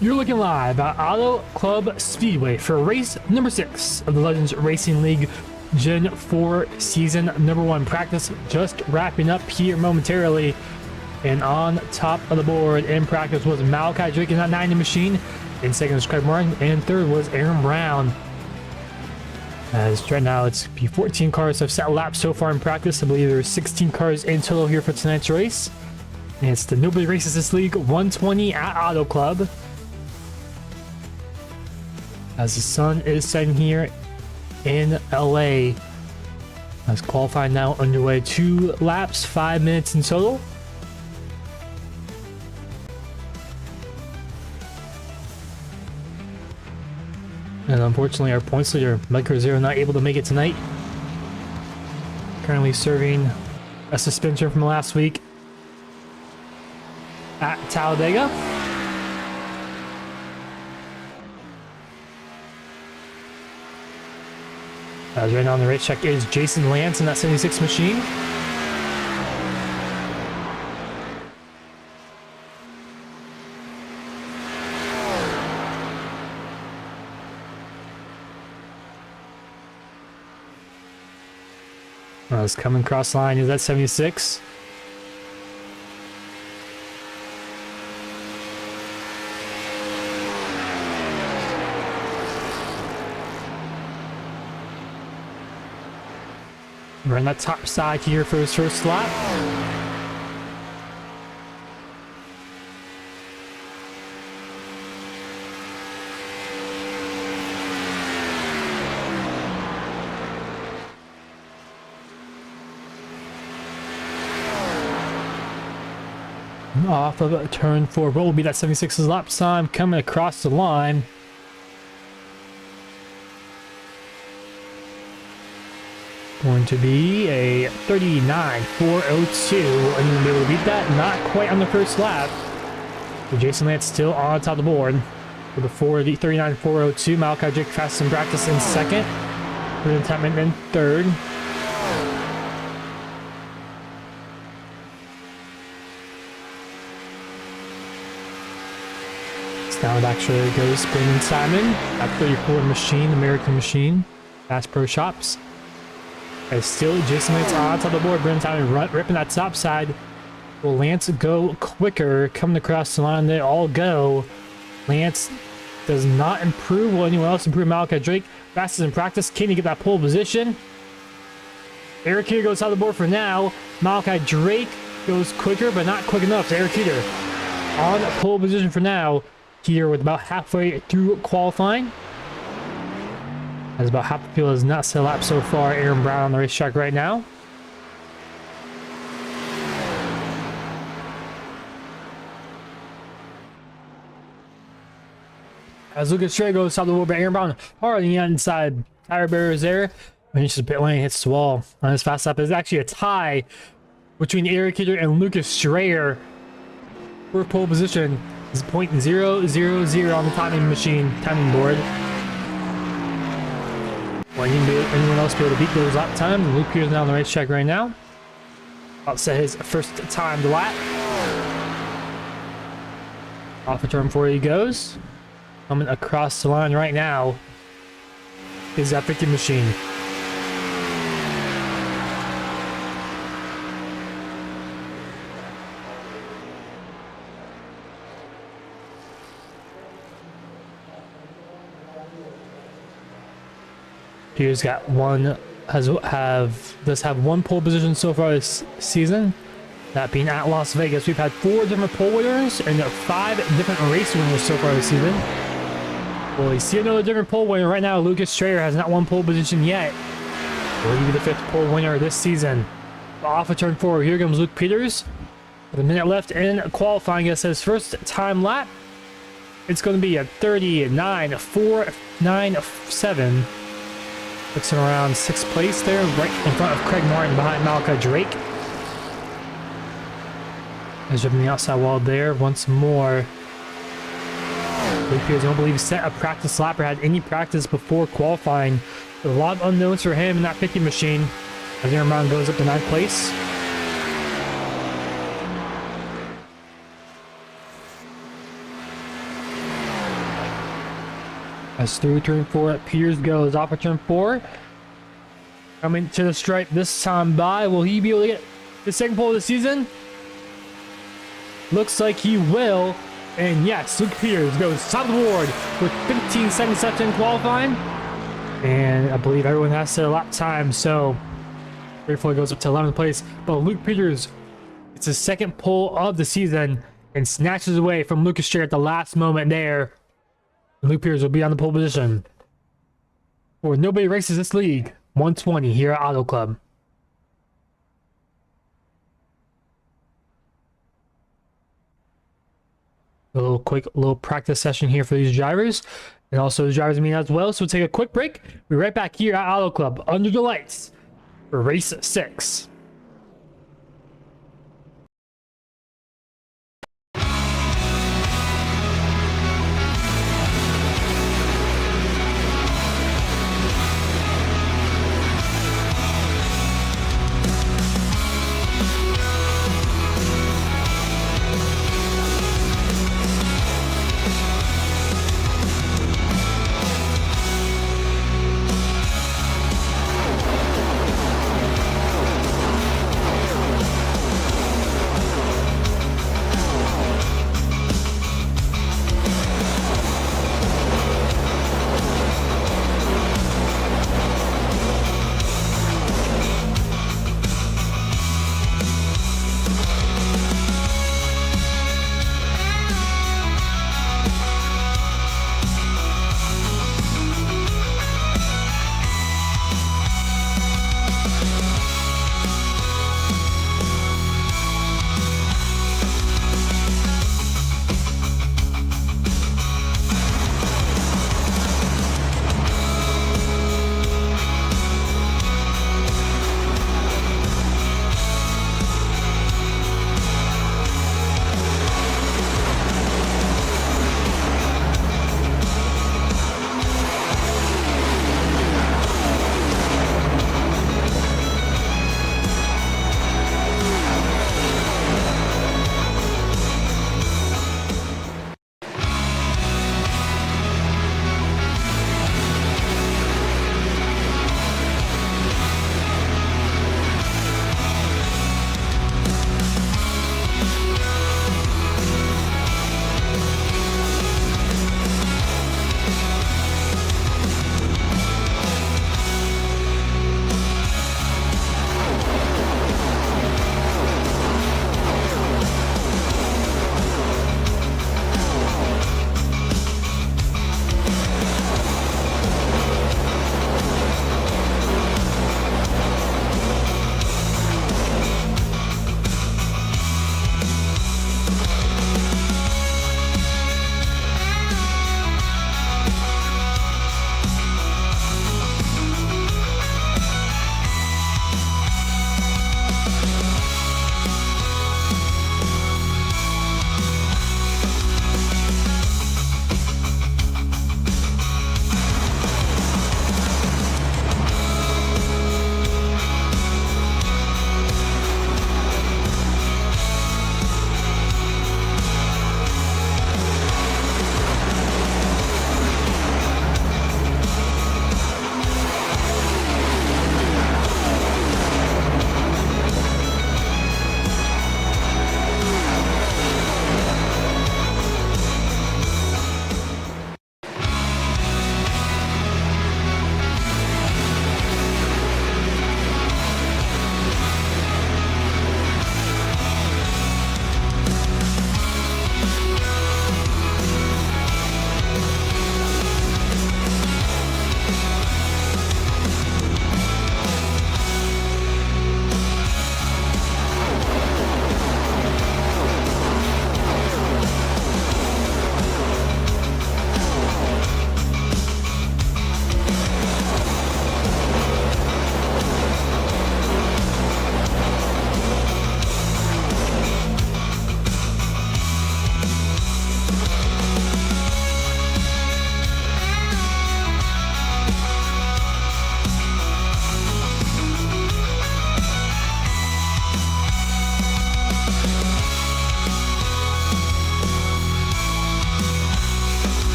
You're looking live at Auto Club Speedway for race number 6 of the Legends Racing League Gen 4 season number 1 practice just wrapping up here momentarily. And on top of the board in practice was Malachi Drake in that 90 machine. In second was Craig Martin, and third was Aaron Brown. As right now it's 14 cars have set laps so far in practice. I believe there's 16 cars in total here for tonight's race. And it's the Nobody Races This League 120 at Auto Club. As the sun is setting here in LA. As qualifying now underway, 2 laps, 5 minutes in total. And unfortunately, our points leader, Mike Zero, not able to make it tonight. Currently serving a suspension from last week at Talladega. As right now on the racetrack is Jason Lance in that 76 machine. As coming across the line is that 76. We're on that top side here for his first lap. Off of turn 4, what will be that 76's lap time coming across the line. Going to be a 39.402. Are you going to be able to beat that? Not quite on the first lap. But Jason Lance still on top of the board with a 39.402. Malachi Drake fastest in practice in second. Brendan Tapman in third. Now it actually goes Brendan Simon at 34 machine, American machine, Bass Pro Shops. As still Jason Lance on top of the board, Brendan Simon ripping that top side. Will Lance go quicker coming across the line? They all go. Lance does not improve. Will anyone else improve? Malachi Drake fastest in practice. Can he get that pole position? Eric Heater goes out of the board for now. Malachi Drake goes quicker, but not quick enough. So Eric Heater on pole position for now. Here with about halfway through qualifying. As about half the field has not set a lap so far. Aaron Brown on the racetrack right now. As Lucas Stray goes top of the wheel, but Aaron Brown hard on the inside. Tire barriers there. Finishes pit lane, hits the wall on his fast lap. It's actually a tie between Eric Kidder and Lucas Strayer for pole position. Is 0.000 on the timing board. Will anyone else be able to beat those lap times? Luke Pierce now on the racetrack right now. About to set his first timed lap. Off of turn 4 he goes. Coming across the line right now is that 50 machine. He's got one, does have one pole position so far this season. That being at Las Vegas. We've had 4 different pole winners and 5 different race winners so far this season. Well, you see another different pole winner right now. Lucas Strayer has not won pole position yet. Will he be the 5th pole winner this season? Off of turn 4, here comes Luke Peters. With a minute left in qualifying, it says first time lap. It's going to be a 39.497. Puts him around 6th place there, right in front of Craig Martin behind Malachi Drake. As jumping the outside wall there once more. Luke Peters, I don't believe, set a practice lap or had any practice before qualifying. A lot of unknowns for him in that 50 machine. As Aaron Brown goes up to 9th place. As through turn 4, Peters goes off of turn 4. Coming to the stripe this time by. Will he be able to get the second pole of the season? Looks like he will. And yes, Luke Peters goes top of the board with 15 seconds left in qualifying. And I believe everyone has their lap time, so Grateful goes up to 11th place. But Luke Peters, it's his second pole of the season and snatches away from Lucas Shea at the last moment there. Luke Peters will be on the pole position. For nobody races this league, 120 here at Auto Club. A little practice session here for these drivers, and also the drivers meeting as well. So we'll take a quick break. We'll be right back here at Auto Club under the lights for race 6.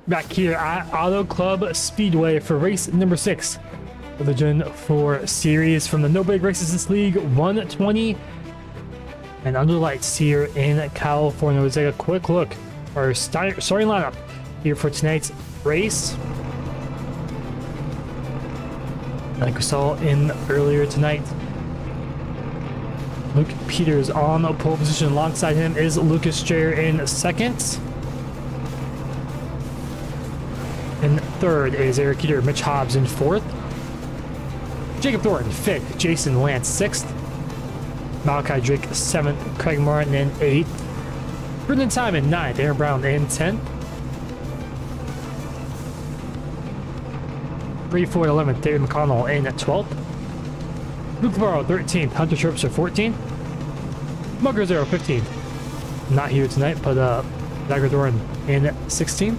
back here at Auto Club Speedway for race number 6 of the Gen 4 series from the No Break Races This League 120 and under the lights here in California. Let's take a quick look at our starting lineup here for tonight's race. Like we saw in earlier tonight, Luke Peters on a pole position. Alongside him is Lucas Strayer in second. In third is Eric Heater, Mitch Hobbs in fourth. Jacob Thornton, fifth. Jason Lance, sixth. Malachi Drake, seventh. Craig Martin in eighth. Brendan Simon, ninth. Aaron Brown in 10th. Bree Ford, 11th. David McConnell in 12th. Luke Navarro, 13th. Hunter Sherpster, 14th. Mugger Zero, 15th. Not here tonight, but Dagger Thornton in 16th.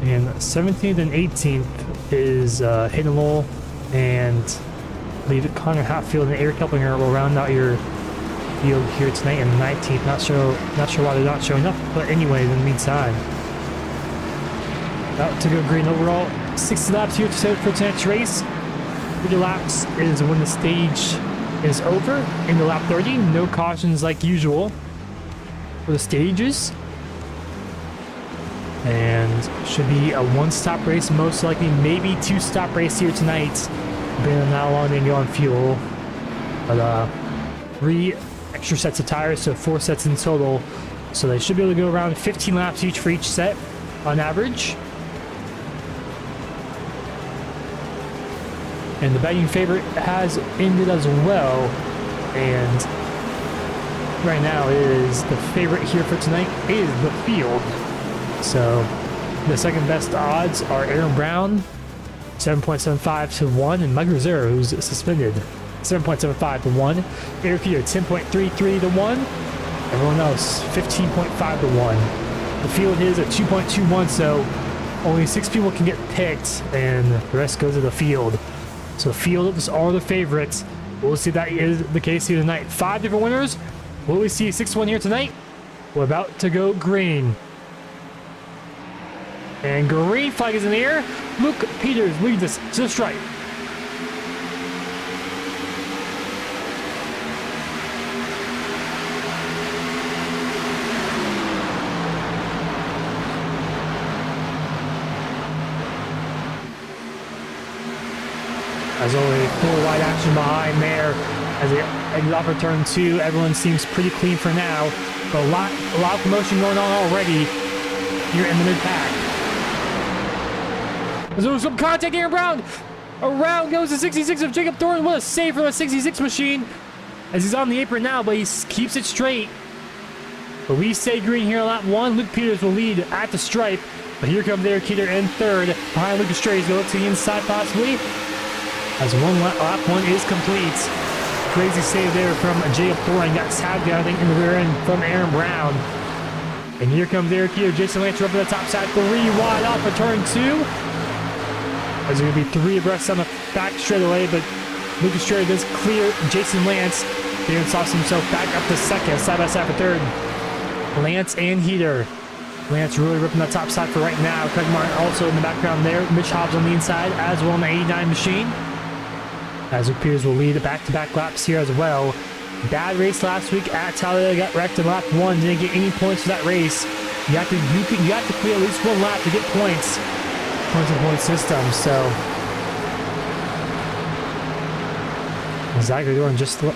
And 17th and 18th is Hayden Lowell and I believe Connor Hatfield and Eric Kelplinger will round out your field here tonight. And 19th, not sure why they're not showing up, but anyway, in the meantime, out to go green overall. 60 laps here for tonight's race. 30 laps is when the stage is over. Into lap 30, no cautions like usual for the stages. And should be a one-stop race, most likely, maybe two-stop race here tonight, depending on how long they can go on fuel. But 3 extra sets of tires, so 4 sets in total. So they should be able to go around 15 laps each for each set on average. And the betting favorite has ended as well. And right now is the favorite here for tonight is the field. So the second best odds are Aaron Brown, 7.75 to 1, and Mike Rosero, who's suspended, 7.75 to 1. Eric Peter, 10.33 to 1. Everyone else, 15.5 to 1. The field is at 2.21, so only 6 people can get picked, and the rest goes to the field. So field are the favorites. We'll see if that is the case here tonight. 5 different winners. Will we see a 6th one here tonight? We're about to go green. And green flag is in the air. Luke Peters leads us to the stripe. As only 4 wide action behind there as they exit off of turn 2. Everyone seems pretty clean for now, but a lot of commotion going on already here in the mid-pack. There's some contact, Aaron Brown. Around goes the 66 of Jacob Thornton. What a save from the 66 machine. As he's on the apron now, but he keeps it straight. But we stay green here on lap 1. Luke Peters will lead at the stripe. But here comes Eric Keeter in third. Behind Lucas Strayer. He's going to look to the inside possibly. As lap 1 is complete. Crazy save there from Jacob Thornton. Got tagged out, I think, in the rear end from Aaron Brown. And here comes Eric Keeter. Jason Lance up at the top side. 3 wide off of turn 2. As there's going to be 3 abreast on the back straightaway, but Lucas Strayer does clear Jason Lance. Darren sauced himself back up to second, side by side for third. Lance and Heater. Lance really ripping the top side for right now. Craig Martin also in the background there. Mitch Hobbs on the inside, as well on the 89 machine. As Luke Peters will lead back-to-back laps here as well. Bad race last week at Talladega. Got wrecked in lap 1. Didn't get any points for that race. You have to clear at least 1 lap to get points. Point system, so Zachary doing just the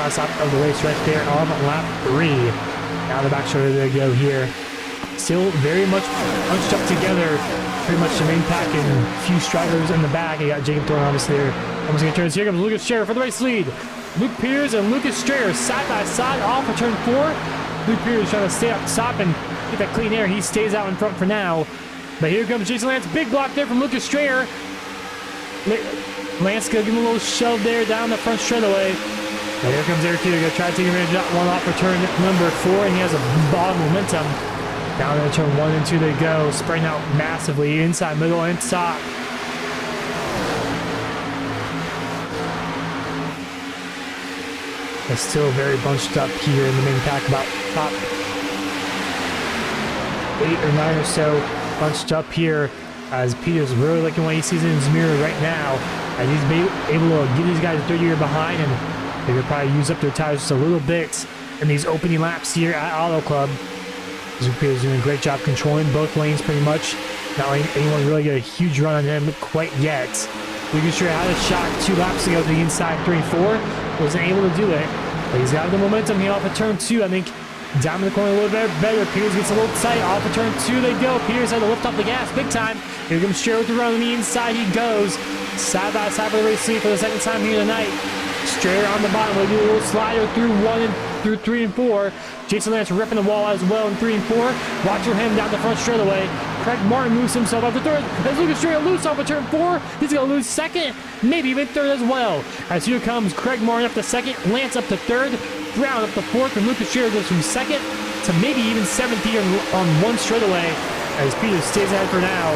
stop of the race right there on lap 3. Now the back shoulder to go here. Still very much bunched up together. Pretty much the main pack and a few stragglers in the back. You got Jacob Thornton obviously there. Almost gonna turn. Here comes Lucas Strayer for the race lead. Luke Peters and Lucas Strayer side by side off of turn 4. Luke Peters trying to stay up top and get that clean air. He stays out in front for now. But here comes Jason Lance. Big block there from Lucas Strayer. Lance gonna give him a little shove there down the front straightaway. But here comes Eric Heater. Gonna try to take advantage of that one off for turn number 4. And he has a ball of momentum. Down there, turn 1 and 2 they go. Spreading out massively inside, middle, and top. It's still very bunched up here in the main pack about top 8 or 9 or so bunched up here, as Peter's really liking what he sees in his mirror right now, as he's able to get these guys dirtier behind, and they could probably use up their tires just a little bit in these opening laps here at Auto Club. Peter's doing a great job controlling both lanes pretty much, not letting anyone really get a huge run on him quite yet. Lucas Shea had a shot 2 laps ago to the inside 3 and 4, wasn't able to do it, but he's got the momentum here off of turn 2. I think down in the corner a little bit better. Peters gets a little tight. Off of turn 2 they go. Peters had to lift off the gas big time. Here comes Shea with the run on the inside. He goes side by side for the race lead for the second time here tonight. Strayer on the bottom. We'll do a little slider through 1 and through 3 and 4. Jason Lance ripping the wall as well in 3 and 4. Watch for him down the front straightaway. Craig Martin moves himself up to third. As Lucas Shea loose off of turn 4, he's going to lose second, maybe even third as well. As here comes Craig Martin up to second, Lance up to third, Brown up to fourth, and Lucas Shea goes from second to maybe even seventh here on 1 straightaway, as Peter stays ahead for now.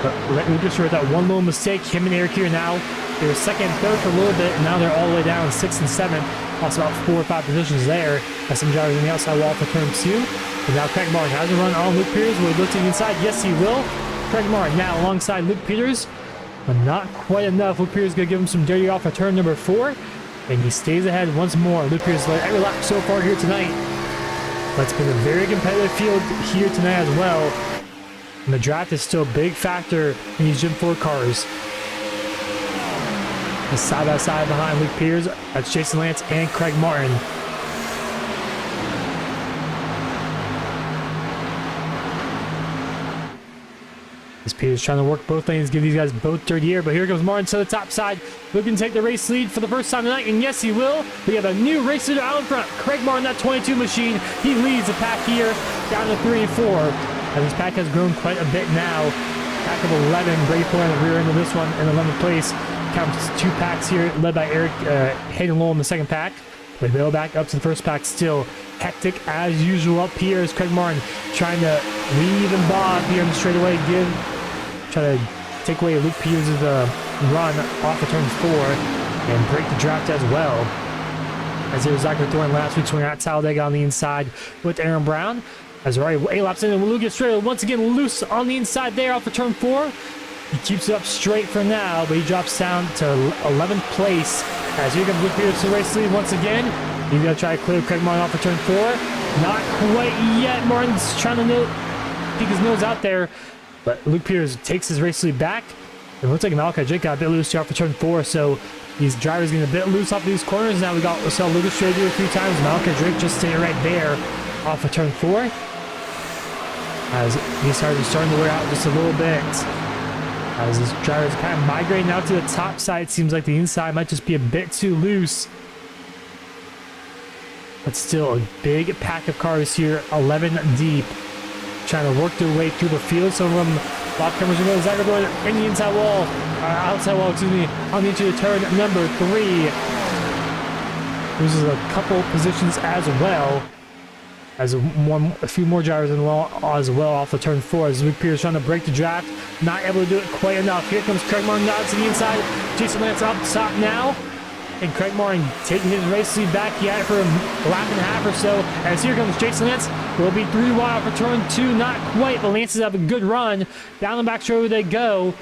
But Lucas Shea with that one little mistake, him and Eric here now. They were second and third for a little bit, and now they're all the way down 6th and 7th. Lost about 4 or 5 positions there, as some drivers on the outside wall for turn 2. And now Craig Martin has a run on Luke Peters. Will he look to the inside? Yes, he will. Craig Martin now alongside Luke Peters, but not quite enough. Luke Peters going to give him some dirty off of turn number 4, and he stays ahead once more. Luke Peters led every lap so far here tonight, but it's been a very competitive field here tonight as well. And the draft is still a big factor in these Gen 4 cars. Side by side behind Luke Peters, that's Jason Lance and Craig Martin. As Peters trying to work both lanes, give these guys both dirty air, but here comes Martin to the top side, looking to take the race lead for the first time tonight, and yes, he will. We have a new race leader out in front. Craig Martin, that 22 machine, he leads the pack here down to 3 and 4. And this pack has grown quite a bit now. Pack of 11, Brady Ford on the rear end of this one in 11th place. Counts 2 packs here, led by Eric Hayden Lowell in the second pack. They go back up to the first pack, still hectic as usual up here as Craig Martin trying to weave and bob here on the straightaway, try to take away Luke Peters' run off of turn 4 and break the draft as well. As it was Zachary Thorne last week's winner at Talladega on the inside with Aaron Brown. As already 8 laps in, and Lucas Shea once again loose on the inside there off of turn 4. He keeps it up straight for now, but he drops down to 11th place. As here comes Luke Peters to the race lead once again. He's going to try to clear Craig Martin off of turn 4. Not quite yet. Martin's trying to peek his nose out there, but Luke Peters takes his race lead back. It looks like Malachi Drake got a bit loose here off of turn 4, so these drivers getting a bit loose off these corners. Now we saw Lucas Shea do it a few times. Malachi Drake just staying right there off of turn 4. As these tires are starting to wear out just a little bit. As these drivers kind of migrating out to the top side, it seems like the inside might just be a bit too loose. But still, a big pack of cars here, 11 deep, trying to work their way through the field. Some of them, lock cameras are going to Zachary going in the inside wall, outside wall, excuse me, on the interior turn number 3. Loses a couple positions as well. As a few more drivers in the wall as well off the turn 4. As Luke Peters trying to break the draft, not able to do it quite enough. Here comes Craig Martin down to the inside. Jason Lance up top now, and Craig Martin taking his race lead back. He had it for a lap and a half or so. As here comes Jason Lance, will be 3 wide off for turn 2. Not quite, but Lance is having a good run. Down the back straight they go.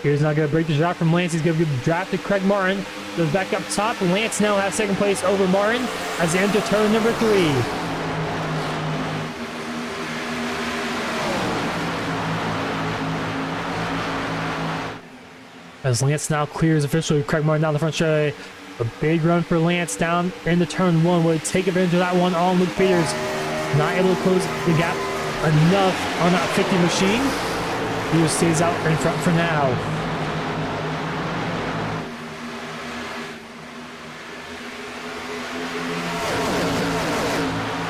Here's not going to break the draft from Lance. He's going to give the draft to Craig Martin. Goes back up top. Lance now has second place over Martin as they enter turn number 3. As Lance now clears officially Craig Martin down the front straightaway. A big run for Lance down into turn 1. Would take advantage of that one on Luke Peters. Not able to close the gap enough on that 50 machine. He just stays out in front for now.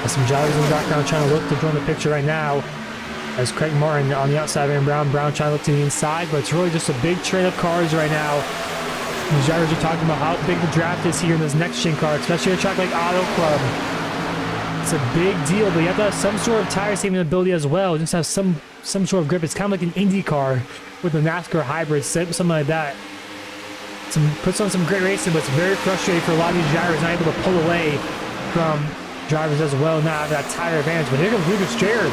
As some drivers in the background trying to look to join the picture right now. As Craig Martin on the outside of Aaron Brown. Brown trying to look to the inside, but it's really just a big train of cars right now. These drivers are talking about how big the draft is here in this next gen car, especially at a track like Auto Club. It's a big deal, but you have to have some sort of tire saving ability as well. Just have some sort of grip. It's kind of like an Indy car with a NASCAR hybrid, something like that. Puts on some great racing, but it's very frustrating for a lot of these drivers not able to pull away from drivers as well now have that tire advantage. But here comes Lucas Strayer.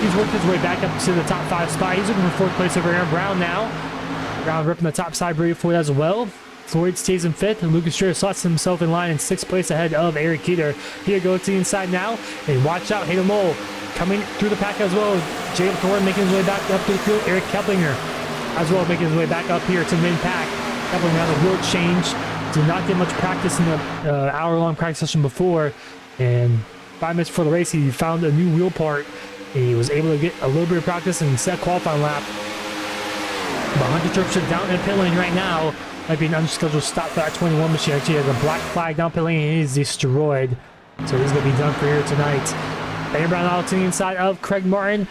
He's worked his way back up to the top 5 spot. He's looking for 4th place over Aaron Brown now. Brown ripping the top side Brady Floyd as well. Floyd stays in 5th, and Lucas Strayer slots himself in line in 6th place ahead of Eric Keeter. Here goes to the inside now, and watch out, Hayden Mole coming through the pack as well. Jacob Thorne making his way back up to the field. Eric Keplinger as well making his way back up here to the main pack. Keplinger on the wheel change. Did not get much practice in the hour-long practice session before, and 5 minutes before the race, he found a new wheel part, and he was able to get a little bit of practice and set a qualifying lap. But Hunter Tripshire down in pit lane right now. Might be an unscheduled stop for that 21 machine. Actually has a black flag down pit lane, and he's destroyed. So he's going to be done for here tonight. Aaron Brown out to the inside of Craig Martin,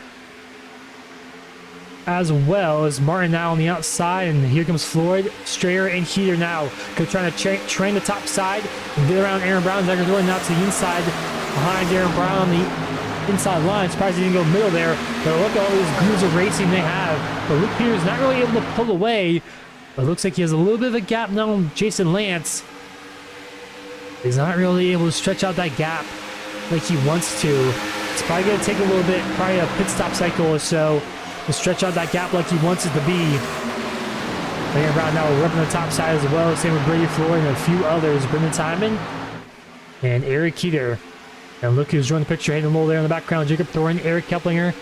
as well as Martin now on the outside, and here comes Floyd, Strayer, and Heater now. Trying to train the top side and get around Aaron Brown. They're going now to the inside behind Aaron Brown on the inside line. Surprised he didn't go middle there, but look at all those grooves of racing they have. But Luke Peters not really able to pull away, but it looks like he has a little bit of a gap now on Jason Lance. He's not really able to stretch out that gap like he wants to. It's probably going to take a little bit, probably a pit stop cycle or so, to stretch out that gap like he wants it to be. Aaron Brown now ripping the top side as well. Same with Brady Floyd and a few others. Brendan Timon and Eric Keeter. And look who's joined the picture. Hayden Lowell there in the background. Jacob Thorne, Eric Keplinger,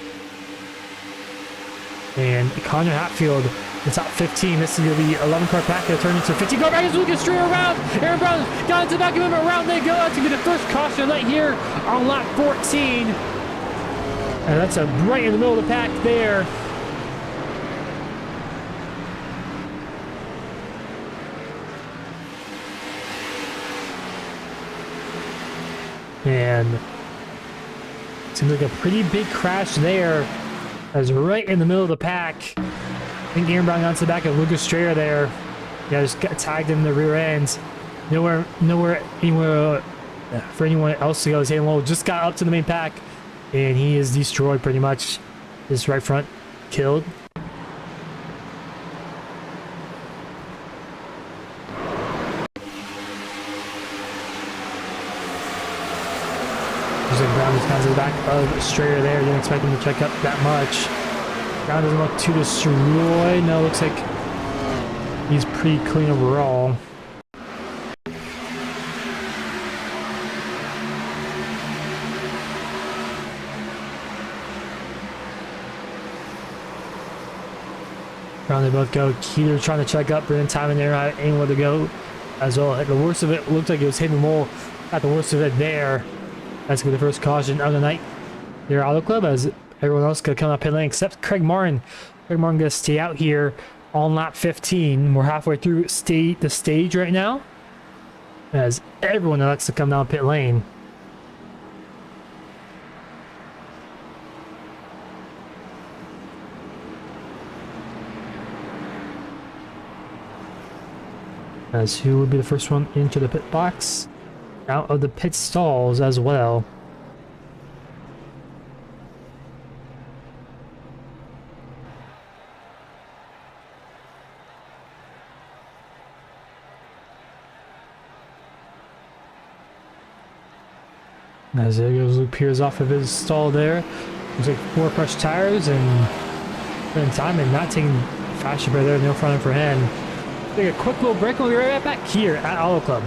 and Connor Hatfield. The top 15. This is going to be 11 car pack. They'll turn into 15 car pack as Lucas Strayer around. Aaron Brown got into the back of him. Around they go. That's going to be the first caution light here on lap 14. And that's a right in the middle of the pack there. And seems like a pretty big crash there. That's right in the middle of the pack. I think Aaron Brown got to the back of Lucas Strayer there. Yeah, just got tagged in the rear ends. Anywhere for anyone else to go. Hayden Lowell just got up to the main pack, and he is destroyed pretty much. His right front killed. Brown just got to the back of Strayer there. Didn't expect him to check up that much. Brown doesn't look too destroyed. No, looks like he's pretty clean overall. Brown they both go. Keeter trying to check up. Brendan Timon there, anywhere to go as well. The worst of it looked like it was Hayden Mole. Got the worst of it there. That's going to be the first caution of the night here at Auto Club, as everyone else could come up pit lane except Craig Martin. Craig Martin going to stay out here on lap 15. We're halfway through the stage right now, as everyone elects to come down pit lane. As who would be the first one into the pit box? Out of the pit stalls as well. As there goes Luke Peters off of his stall there. Looks like 4 fresh tires, and Brendan Timon not taking fast right there. No front end for him. Take a quick little break. We'll be right back here at Auto Club.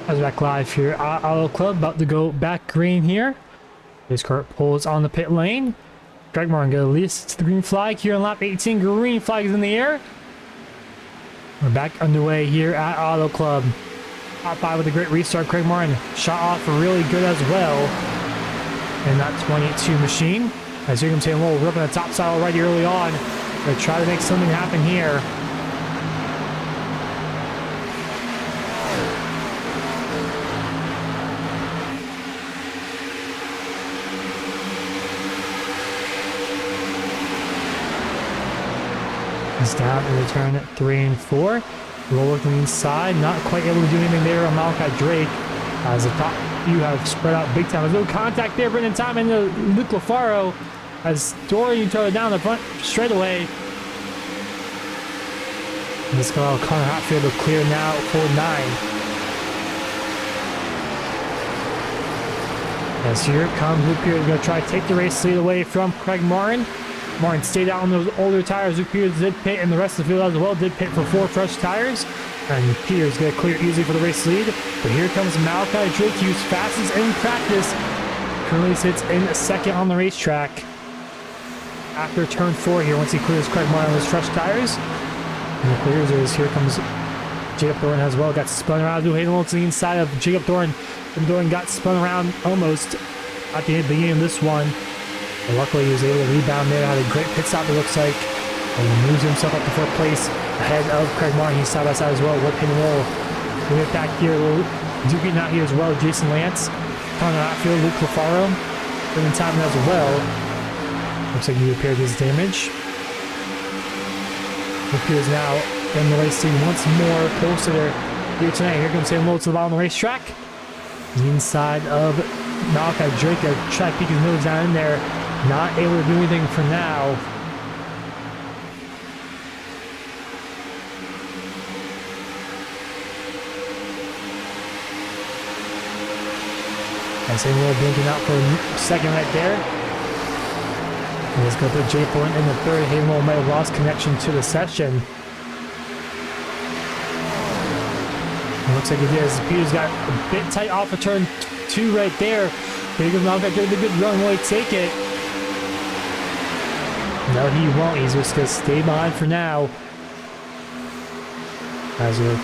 As back live here at Auto Club, about to go back green here. His car pulls on the pit lane. Greg Martin got at least the green flag here on lap 18. Green flag is in the air. We're back underway here at Auto Club. Top 5 with a great restart. Craig Martin shot off really good as well in that 22 machine. As you can see, we're ripping the top side already early on. Gonna try to make something happen here. He's down in return at 3 and 4. Roll with the inside, not quite able to do anything there on Malachi Drake. As the top few have spread out big time. There's no contact there, Brendan Time into Luke Lafaro. As Dorian throw it down the front straightaway. This guy Connor Hatfield will clear now for 9. As here comes Luke Peters, going to try to take the race lead away from Craig Martin. Martin stayed out on those older tires. Luke Peters did pit, and the rest of the field as well did pit for 4 fresh tires. And Peters going to clear easily for the race lead. But here comes Malachi Drake, who's fastest in practice. Currently sits in second on the racetrack. After turn 4 here, once he clears Craig Martin with his fresh tires. And the clears is, here comes Jacob Thorne as well. Got spun around to Hayden to the inside of Jacob Thorne. And Thorne got spun around almost at the beginning of this one. And luckily he was able to rebound there. Had a great pit stop, it looks like. And he moves himself up to 4th place ahead of Craig Martin. He's side by side as well. What pin and roll. We get back here. Dookie not here as well. Jason Lance. Connor Hatfield. Luke Lafaro. Brendan Time as well. Looks like he repaired his damage. Luke Peters now in the race lead once more. Closer there here tonight. Here comes Sam Lowe to the bottom of the racetrack. The inside of Malachi Drake. Try to peek his nose down in there. Not able to do anything for now. And Sam Lowe blinking out for a second right there. And let's go put Jay Thorne in the 3rd. Hayden Lowe might have lost connection to the session. It looks like it is. Peters got a bit tight off of turn 2 right there. Here goes Malachi Drake, a good run. Will he take it? No, he won't. He's just going to stay behind for now. As we're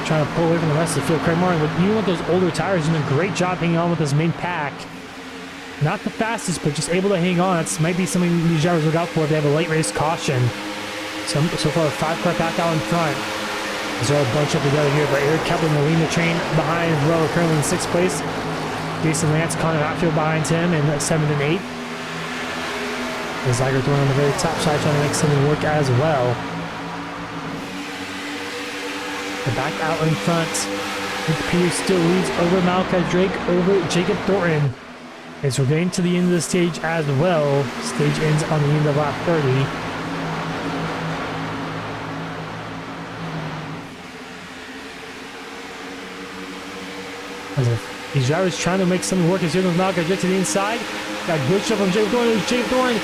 trying to pull away from the rest of the field. Craig Martin, even with those older tires, he's doing a great job hanging on with his main pack. Not the fastest, but just able to hang on. That might be something these drivers look out for if they have a late race caution. So far, a 5-car pack out in front. As they're all bunched up together here. But Eric Kepler and the lean the train behind as well. Currently in 6th place. Jason Lance, Connor Hatfield behind him in 7th and 8th. As Zyger Thorne on the very top side trying to make something work as well. The back out in front. Luke Peters still leads over Malachi Drake, over Jacob Thornton. As we're getting to the end of the stage as well. Stage ends on the end of lap 30. As if these drivers trying to make something work. As here comes Malachi Drake to the inside. Got glitched up from Jacob Thornton. It was Jacob Thornton.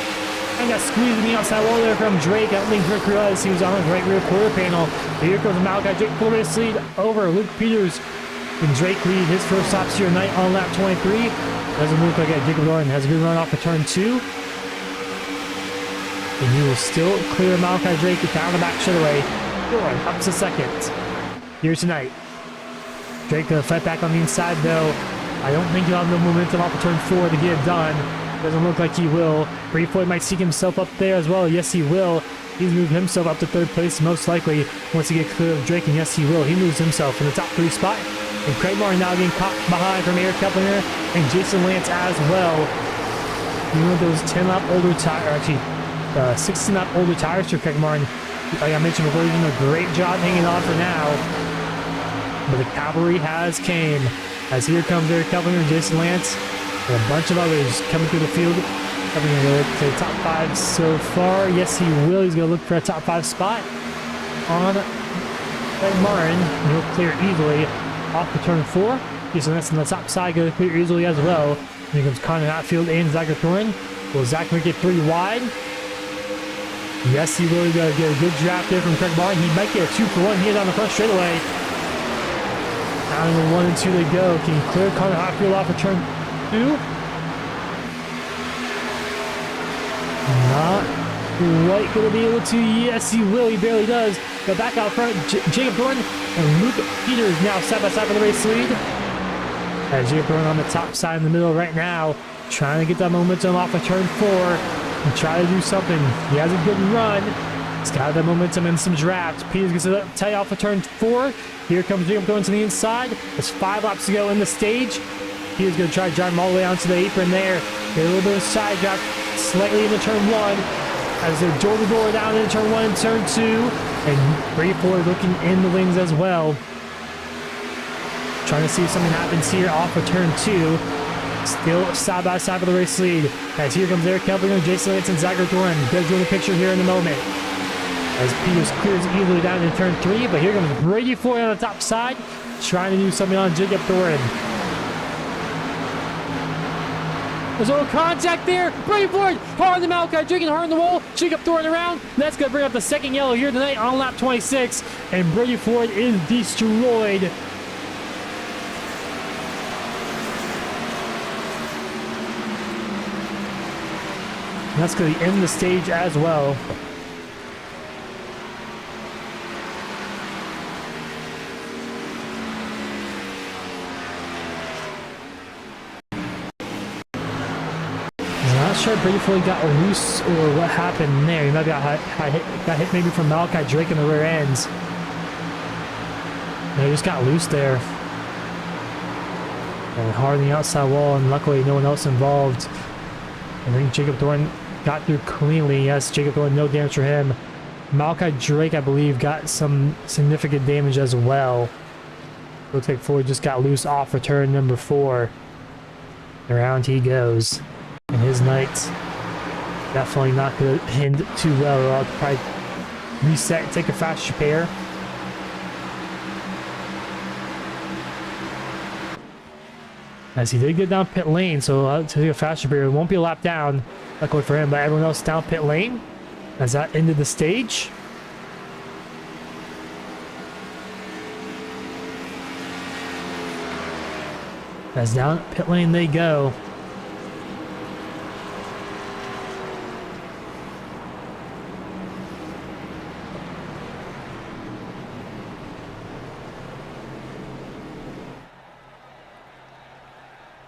And got squeezed in the outside wall there from Drake. I don't think Drake realized he was on the right rear quarter panel. But here comes Malachi Drake, full race lead over Luke Peters. And Drake lead his first stops here tonight on lap 23. Doesn't look like it. Jacob Thornton has a good run off of turn 2. And he will still clear Malachi Drake down the back straightaway. Thornton up to 2nd here tonight. Drake gonna fight back on the inside though. I don't think he'll have no momentum off of turn 4 to get it done. Doesn't look like he will. Brady Floyd might seek himself up there as well. Yes, he will. He's moved himself up to 3rd place most likely once he gets clear of Drake. And yes, he will. He moves himself in the top 3 spot. And Craig Martin now getting caught behind from Eric Kepler and Jason Lance as well. Even with those 10 lap older tires, actually 16 lap older tires for Craig Martin. Like I mentioned before, he's doing a great job hanging on for now. But the cavalry has came. As here comes Eric Kepler and Jason Lance. And a bunch of others coming through the field. Kepler going to look for the top 5 so far. Yes, he will. He's going to look for a top 5 spot on Craig Martin. And he'll clear easily off the turn 4. Jason Lance on the top side going to clear easily as well. And here comes Connor Hatfield and Zyger Thorne. Will Zach make it 3 wide? Yes, he will. He's going to get a good draft there from Craig Martin. He might get a 2-for-1 here down the front straightaway. Down in the 1 and 2 they go. Can you clear Connor Hopfield off of turn 2? Not quite going to be able to. Yes, he will. He barely does. But back out front, Jacob Dorn and Luke Peters now side by side for the race lead. As Jacob Dorn on the top side in the middle right now, trying to get that momentum off of turn 4 and try to do something. He has a good run. He's got that momentum and some draft. Peters gets a tie off of turn 4. Here comes Jacob Dorn to the inside. There's 5 laps to go in the stage. Peters going to try to drive him all the way onto the apron there. Get a little bit of side draft slightly into turn 1. As they're door to door down into turn 1 and turn 2. And Brady Ford looking in the wings as well. Trying to see if something happens here off of turn 2. Still side by side for the race lead. As here comes Eric Kelvin, Jason Lance, and Zachary Thorne. They're doing the picture here in the moment. As Peters clears easily down into turn 3, but here comes Brady Ford on the top side, trying to do something on Jacob Thorne. There's a little contact there. Brady Ford hard on the Malachi, drinking hard on the wall. Jacob Thorne around. That's going to bring up the second yellow here tonight on lap 26. And Brady Ford is destroyed. And that's going to end the stage as well. I'm not sure if Brady Ford got loose or what happened there. He might have got hit maybe from Malachi Drake in the rear ends. No, he just got loose there. And hard on the outside wall, and luckily no one else involved. I think Jacob Thorne got through cleanly. Yes, Jacob Thorne, no damage for him. Malachi Drake, I believe, got some significant damage as well. Looks like Ford just got loose off of turn number 4. Around he goes. And his night definitely not going to end too well. I'll probably reset and take a fast repair. As he did get down pit lane, so I'll take a fast repair. It won't be a lap down, luckily for him, but everyone else down pit lane as that ended the stage. As down pit lane they go.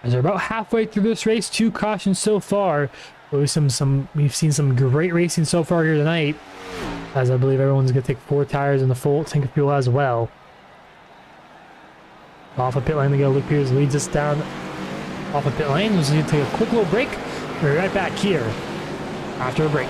As they're about halfway through this race, 2 cautions so far. We've seen some great racing so far here tonight. As I believe everyone's going to take 4 tires and the full tank of fuel as well. Off of pit lane they go. Luke Peters leads us down off of pit lane. We're just going to take a quick little break. We're right back here after a break.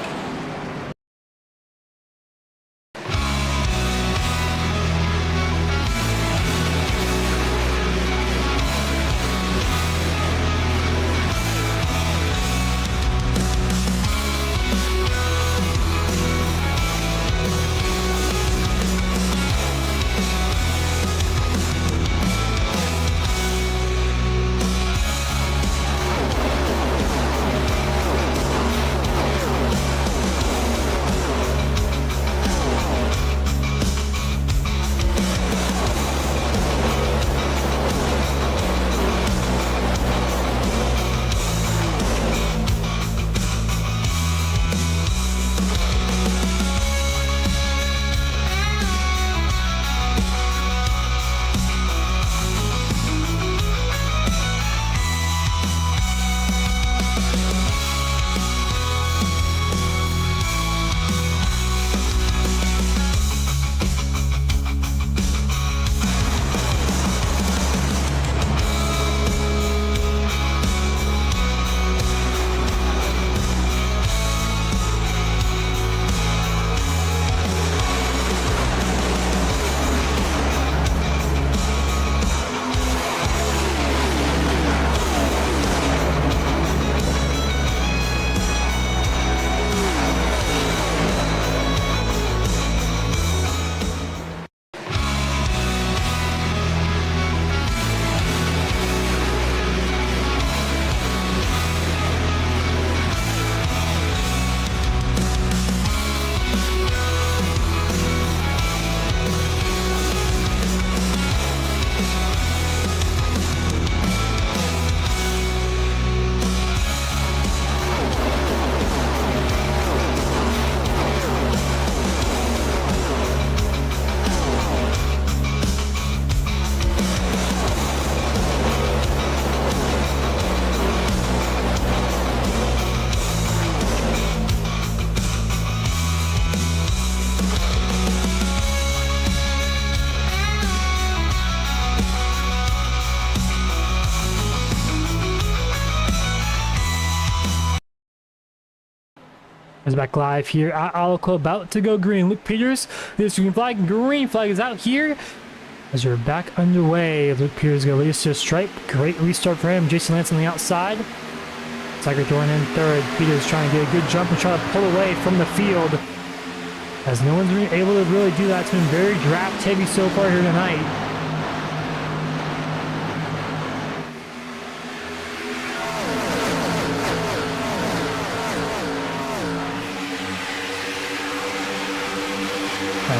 Is back live here at Auto Club, about to go green. Luke Peters, this green flag is out here. As you're back underway, Luke Peters going to lead us to a stripe. Great restart for him. Jason Lance on the outside. Zachary Thorne in third. Peters trying to get a good jump and try to pull away from the field. As no one's been able to really do that. It's been very draft heavy so far here tonight.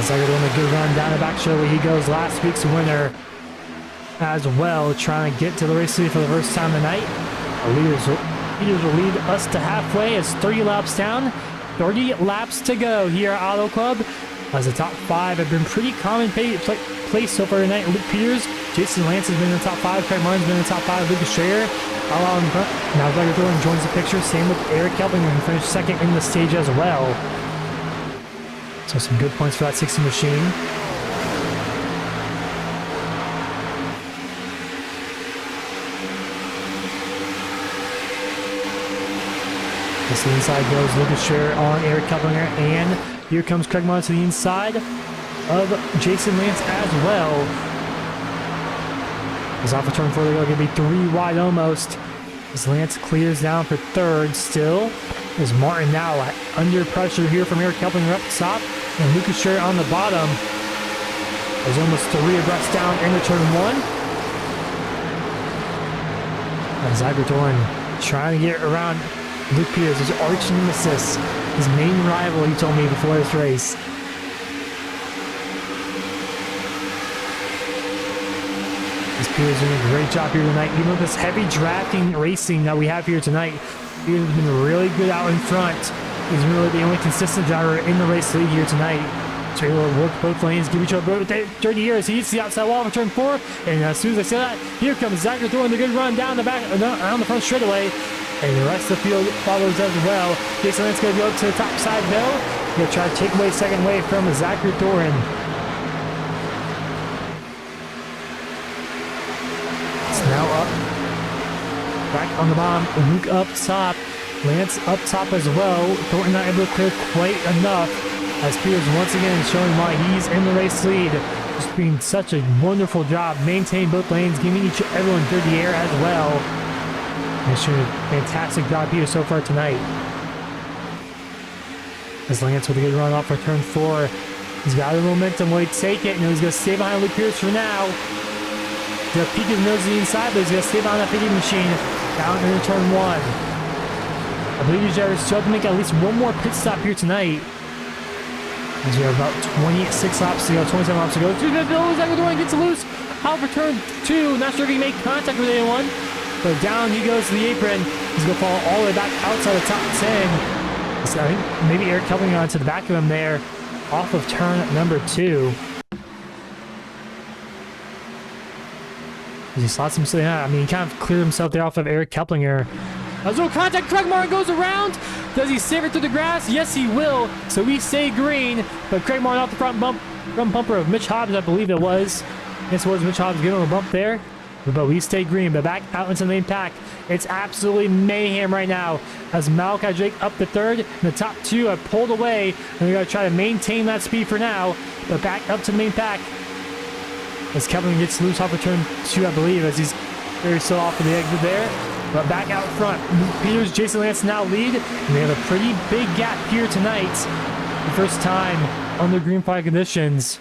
Zachary doing a good run down the back show where he goes, last week's winner as well, trying to get to the race lead for the first time tonight. Leaders will lead us to halfway as 30 laps down, 30 laps to go here at Auto Club. As the top 5 have been pretty commonplace so far tonight. Luke Peters, Jason Lance has been in the top 5, Craig Martin's been in the top 5, Lucas Schreier all out in front. Now Zachary Thorne joins the picture, same with Eric Kelpinger, who finished second in the stage as well. So some good points for that 60 machine. This inside goes Lucas Schreier on Eric Kelpinger, and here comes Craig Martin to the inside of Jason Lance as well. As off of turn 4, they're going to be 3 wide almost. As Lance clears down for third still. Is Martin now under pressure here from Eric Kelpinger up top, and Lucas Schreier on the bottom. There's almost 3 abreast down into turn 1. And Zachary Thorne trying to get around Luke Peters, his arch nemesis, his main rival, he told me before this race. This Peters doing a great job here tonight, even with this heavy drafting racing that we have here tonight. Peters has been really good out in front. He's really the only consistent driver in the race lead here tonight. So he'll work both lanes, give each other 30 years. He hits the outside wall for turn 4. And as soon as I say that, here comes Zachary Thorne, the good run down the back, around the front straightaway. And the rest of the field follows as well. Jason Lance going to go to the top side though. He'll try to take away second way from Zachary Thorne. It's now up. Back on the bottom, Luke up top, Lance up top as well. Thornton not able to clear quite enough, as Peters once again showing why he's in the race lead. Just being such a wonderful job, maintain both lanes, giving everyone good air as well. And it's doing a fantastic job here so far tonight. As Lance with a good run off for turn 4. He's got the momentum, will he take it? And he's going to stay behind Luke Peters for now. He'll peek his nose to the inside, but he's going to stay behind that 50 machine. Down into turn 1. I believe these drivers still have to make at least one more pit stop here tonight. As we have about 26 laps to go, 27 laps to go. Zachary Thorne gets loose. Out for turn 2. Not sure if he can make contact with anyone. But down he goes to the apron. He's going to fall all the way back outside the top 10. So I think maybe Eric Kelpinger onto the back of him there. Off of turn number 2. He slots himself out. I mean, he kind of cleared himself there off of Eric Kelpinger. There's no contact. Craig Martin goes around. Does he save it through the grass? Yes, he will. So we stay green. But Craig Martin off the front bumper of Mitch Hobbs, I believe it was. This was Mitch Hobbs getting on a bump there. But we stay green. But back out into the main pack. It's absolutely mayhem right now. As Malachi Drake up to third. And the top 2 have pulled away. And we got to try to maintain that speed for now. But back up to the main pack. As Kelpinger gets loose off of turn 2, I believe, as he's very still off of the exit there. But back out front, Peters, Jason Lance now lead, and they have a pretty big gap here tonight. The first time under green flag conditions.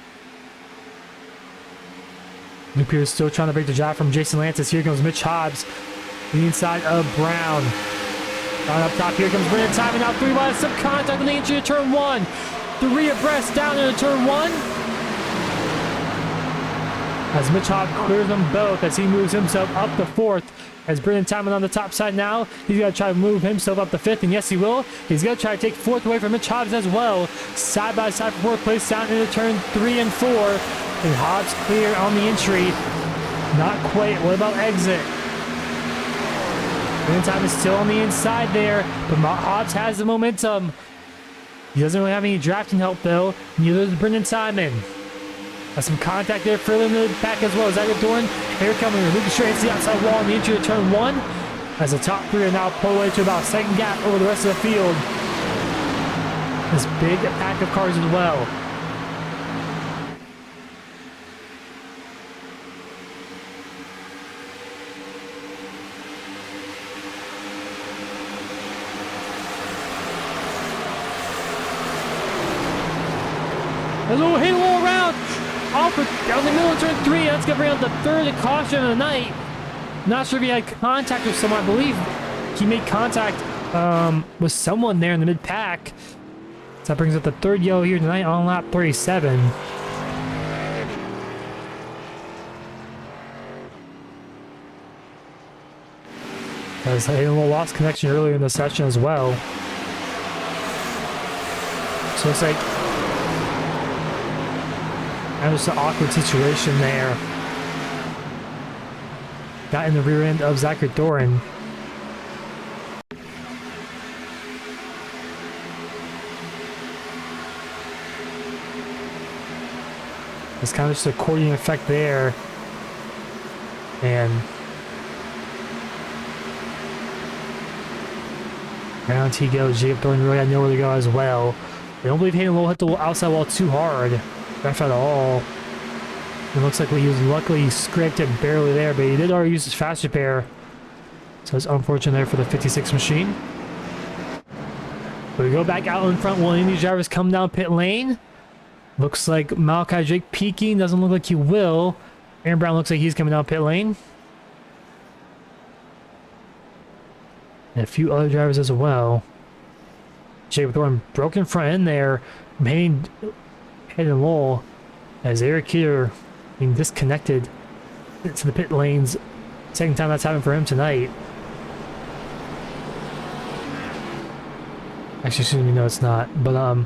Luke Peters still trying to break the job from Jason Lance as here comes Mitch Hobbs, the inside of Brown. Down up top, here comes Brendan Timon, now 3 wide, some contact on the entry of turn 1. 3 abreast down into turn 1. As Mitch Hobbs clears them both as he moves himself up to 4th. As Brendan Timon on the top side now, he's going to try to move himself up to 5th, and yes, he will. He's going to try to take 4th away from Mitch Hobbs as well. Side by side for 4th place down into turn 3 and 4. And Hobbs clear on the entry. Not quite. What about exit? Brendan Timon is still on the inside there, but Hobbs has the momentum. He doesn't really have any drafting help, though. Neither does Brendan Timon. Has some contact there for the pack as well as Zachary Thorne. Here coming Lucas Schreier hits the outside wall on the entry of turn 1. As the top 3 are now pulled away to about 2nd gap over the rest of the field. this big pack of cars as well. There's a little hit all around. Off down the middle of turn 3. That's going to bring out the third caution of the night. Not sure if he had contact with someone. I believe he made contact with someone there in the mid-pack. So that brings up the third yellow here tonight on lap 37. As a little lost connection earlier in the session as well. So it's like that was an awkward situation there. Got in the rear end of Zachary Doran. It's kind of just a accordion effect there. And around he goes. Jacob Doran really had nowhere to go as well. I don't believe Hayden Lowell hit the outside wall too hard. Ref at all. It looks like he was luckily scraped it barely there, but he did already use his fast repair. So it's unfortunate there for the 56 machine. But we go back out in front. Will any of these drivers come down pit lane? Looks like Malachi Drake peeking. Doesn't look like he will. Aaron Brown looks like he's coming down pit lane. And a few other drivers as well. Jacob Thorne broken front end there. Hayden Lowell as Eric here being disconnected to the pit lanes. Second time that's happened for him tonight. Actually, excuse me, no, it's not. But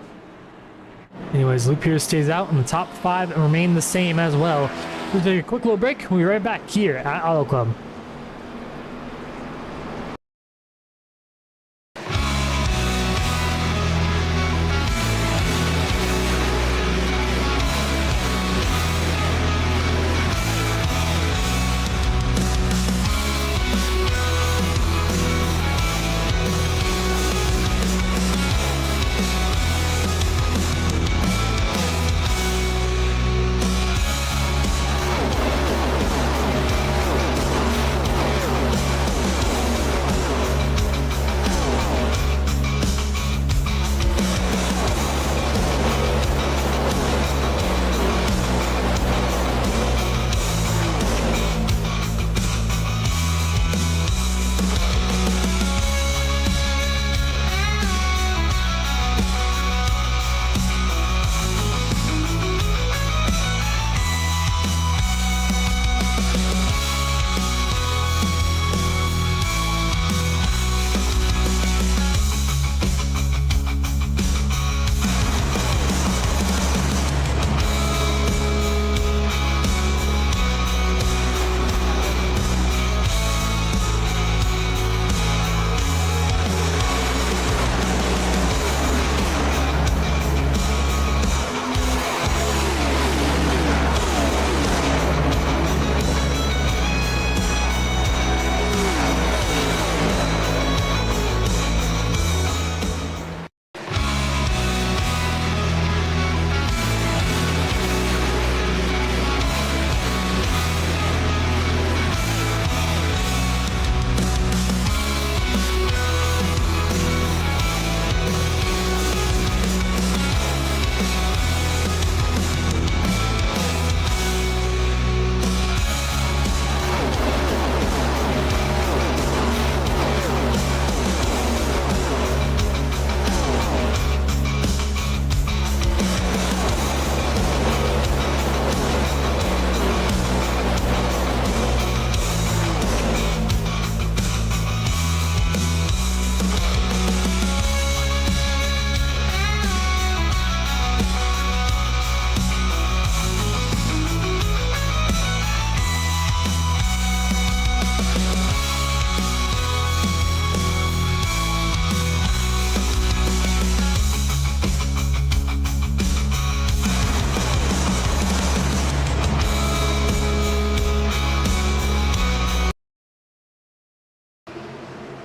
anyways, Luke Pierce stays out, and the top 5 remain the same as well. We'll take a quick little break. We'll be right back here at Auto Club.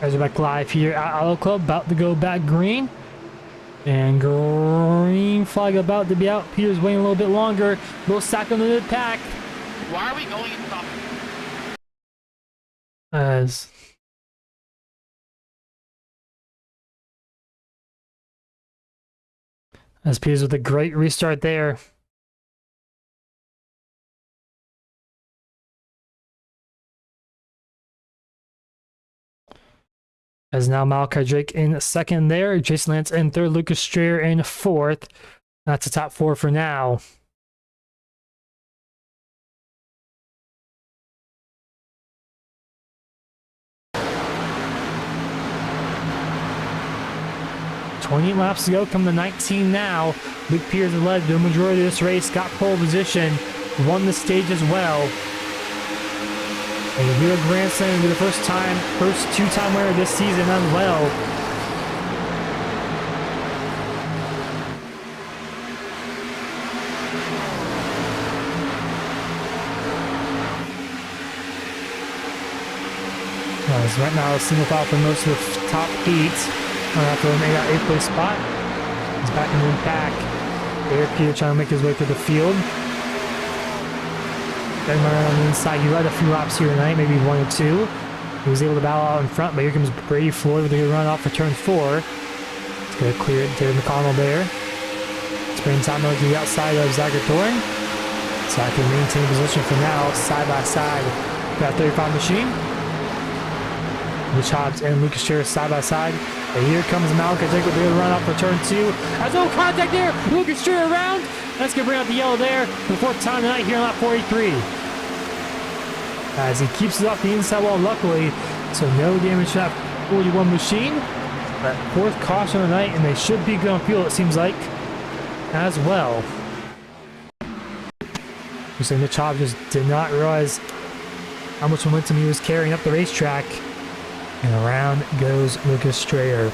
Guys are back live here at Auto Club, about to go back green. And green flag about to be out. Peter's waiting a little bit longer. Little sack on the mid pack. Why are we going in top? As Peter's with a great restart there. As now Malachi Drake in second there. Jason Lance in third. Lucas Strayer in fourth. That's the top four for now. $28 laps to go, come to 19 now. Luke Peters led the majority of this race, got pole position, won the stage as well. And he did a Grand Slam for the first two-time winner this season as well. Right now, a single foul for most of the top eight. After he made that 8th place spot, he's back in the pack. Eric Peter trying to make his way through the field. Then around on the inside, he led a few laps here tonight, maybe one or two. He was able to battle out in front, but here comes Brady Floyd with a good run off for turn 4. He's going to clear it. David McConnell there. Spring time to the outside of Zachary Thorne. So I can maintain position for now, side by side. That 35 machine. Mitch Hobbs and Lucas Strayer side by side. And here comes Malachi Drake with a good run up for turn 2. Has no contact there. Lucas Strayer around. That's going to bring out the yellow there for the 4th time tonight here on lap 43. As he keeps it off the inside wall, luckily. So no damage to that 41 machine. But 4th caution of the night, and they should be good on fuel, it seems like, as well. So Mitch Hobbs just did not realize how much momentum he was carrying up the racetrack. And around goes Lucas Strayer.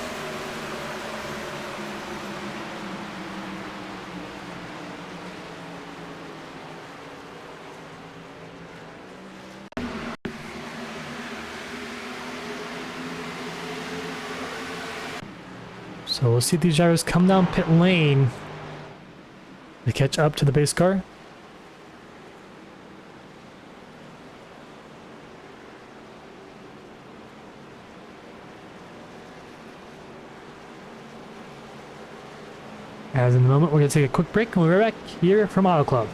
So we'll see if these drivers come down pit lane to catch up to the base car. As in the moment, we're going to take a quick break and we'll be right back here from Auto Club.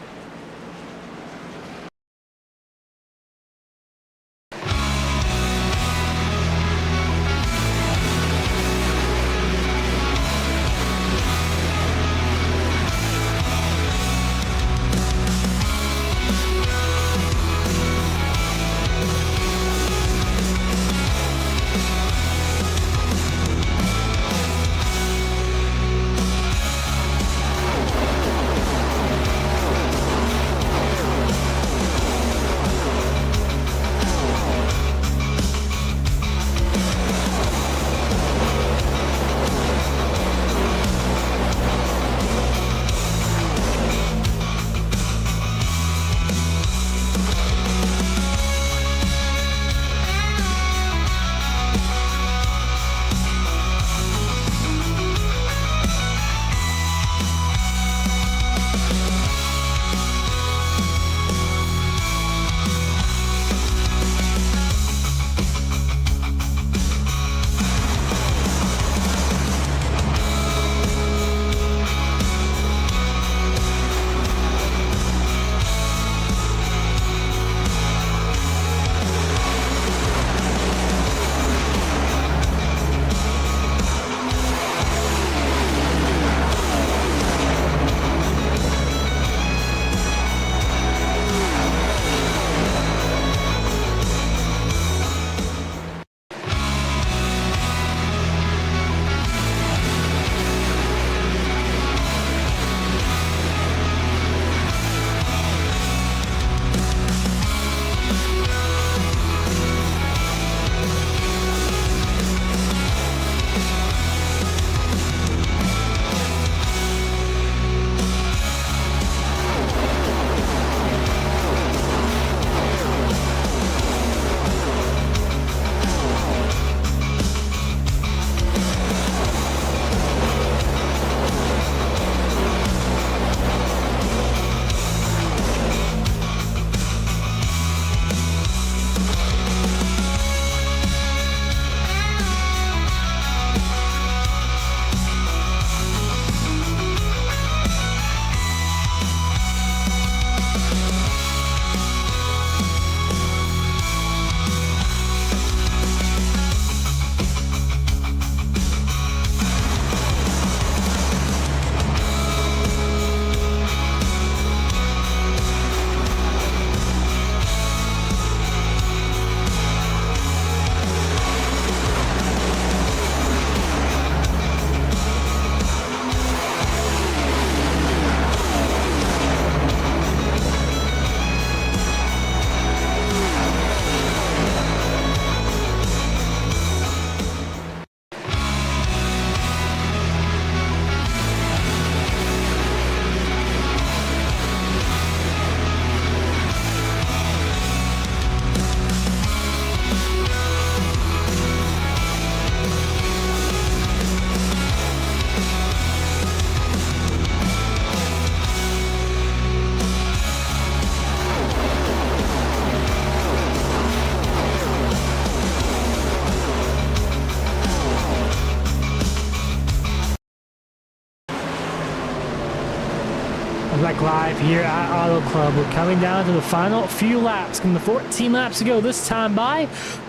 Back live here at Auto Club. We're coming down to the final few laps. Coming to 14 laps to go this time by.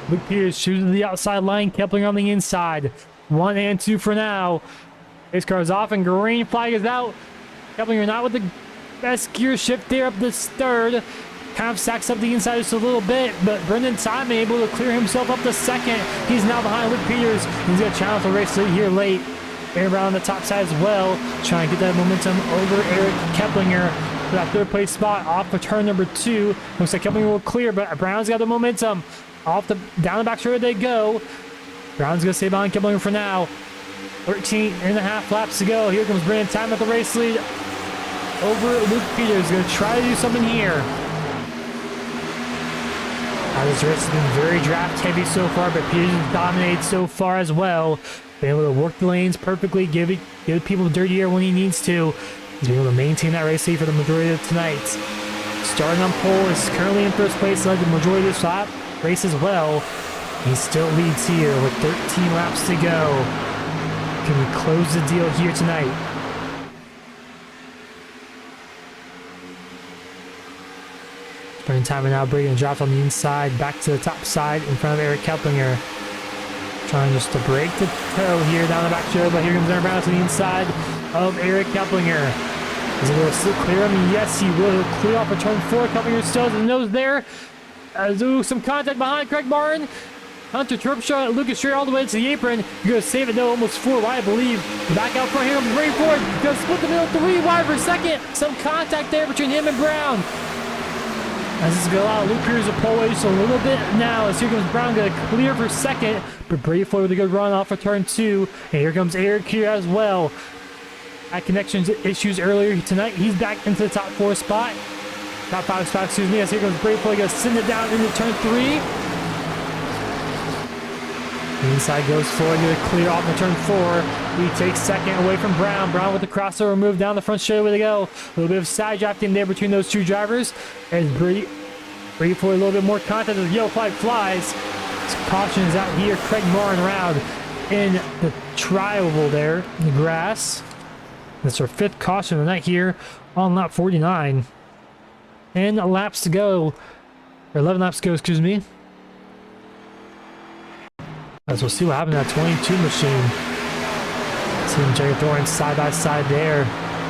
Luke Peters shooting to the outside line. Keplinger on the inside. 1 and 2 for now. Race car is off and green flag is out. Keplinger not with the best gear shift there up this third. Kind of stacks up the inside just a little bit, but Brendan Simon able to clear himself up to second. He's now behind Luke Peters. He's got a challenge to race lead here late. Aaron Brown on the top side as well, trying to get that momentum over Eric Keplinger for that third place spot off of turn number 2. Looks like Keplinger will clear, but Brown's got the momentum. Off the down the back straight they go. Brown's gonna stay behind Keplinger for now. 13 and a half laps to go. Here comes Brandon Time at the race lead over Luke Peters. Gonna try to do something here. This race has been very draft heavy so far, but Peters has dominated so far as well. Been able to work the lanes perfectly, give people dirty air when he needs to. He's been able to maintain that race lead for the majority of tonight. Starting on pole, is currently in first place, led the majority of this lap race as well. He still leads here with 13 laps to go. Can we close the deal here tonight? Spending time now, Braden dropped on the inside, back to the top side in front of Eric Keplinger. Trying just to break the toe here down the back straight, but here comes Aaron Brown to the inside of Eric Keplinger. Is he going to slip clear him? Yes, he will. He'll clear off a turn 4. Keplinger still has the nose there. Some contact behind Craig Martin. Hunter Trupshaw and Lucas straight all the way to the apron. You're going to save it, though, almost 4 wide, I believe. Back out front here, Ray Ford. Going to split the middle 3 wide for second. Some contact there between him and Brown. As this is going to allow Luke Peters to pull away just a little bit now, as here comes Brown, going to clear for second, but Brady Floyd with a good run off of turn 2, and here comes Eric here as well. Had connections issues earlier tonight. He's back into the top 4 spot. Top 5 spot, excuse me, as here comes Brady Floyd, going to send it down into turn 3. The inside goes forward, going to clear off of turn 4. He takes second away from Brown. Brown with the crossover move down the front straightaway to go. A little bit of side drafting there between those two drivers. As Brady for a little bit more contact as the yellow flag flies. Caution is out here. Craig Morin around in the tri-oval there in the grass. That's our 5th caution of the night here on lap 49. 10 laps to go. Or 11 laps to go, excuse me. As we'll see what happened to that 22 machine. See him Jerry Thorne side by side there.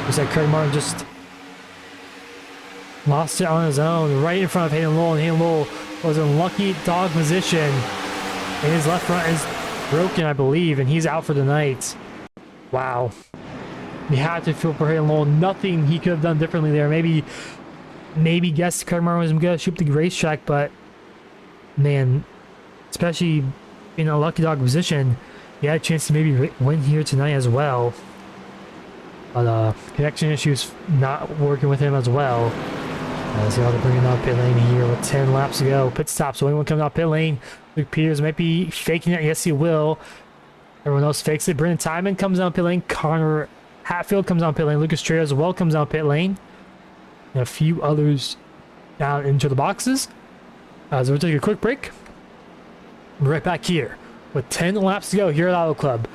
Looks like Craig Martin just lost it on his own right in front of Hayden Lowell, and Hayden Lowell was in lucky dog position. And his left front is broken, I believe, and he's out for the night. Wow. You had to feel for Hayden Lowell. Nothing he could have done differently there. Maybe guess Craig Martin was going to shoot the racetrack, but man, especially in a lucky dog position, he had a chance to maybe win here tonight as well. But connection issues not working with him as well. As he'll bring it out pit lane here with 10 laps to go. Pit stop, so anyone coming out pit lane. Luke Peters might be faking it. Yes, he will. Everyone else fakes it. Brendan Timon comes out pit lane. Connor Hatfield comes out pit lane. Lucas Trejo as well comes out pit lane. And a few others down into the boxes. So we'll take a quick break. We're right back here with 10 laps to go here at Auto Club.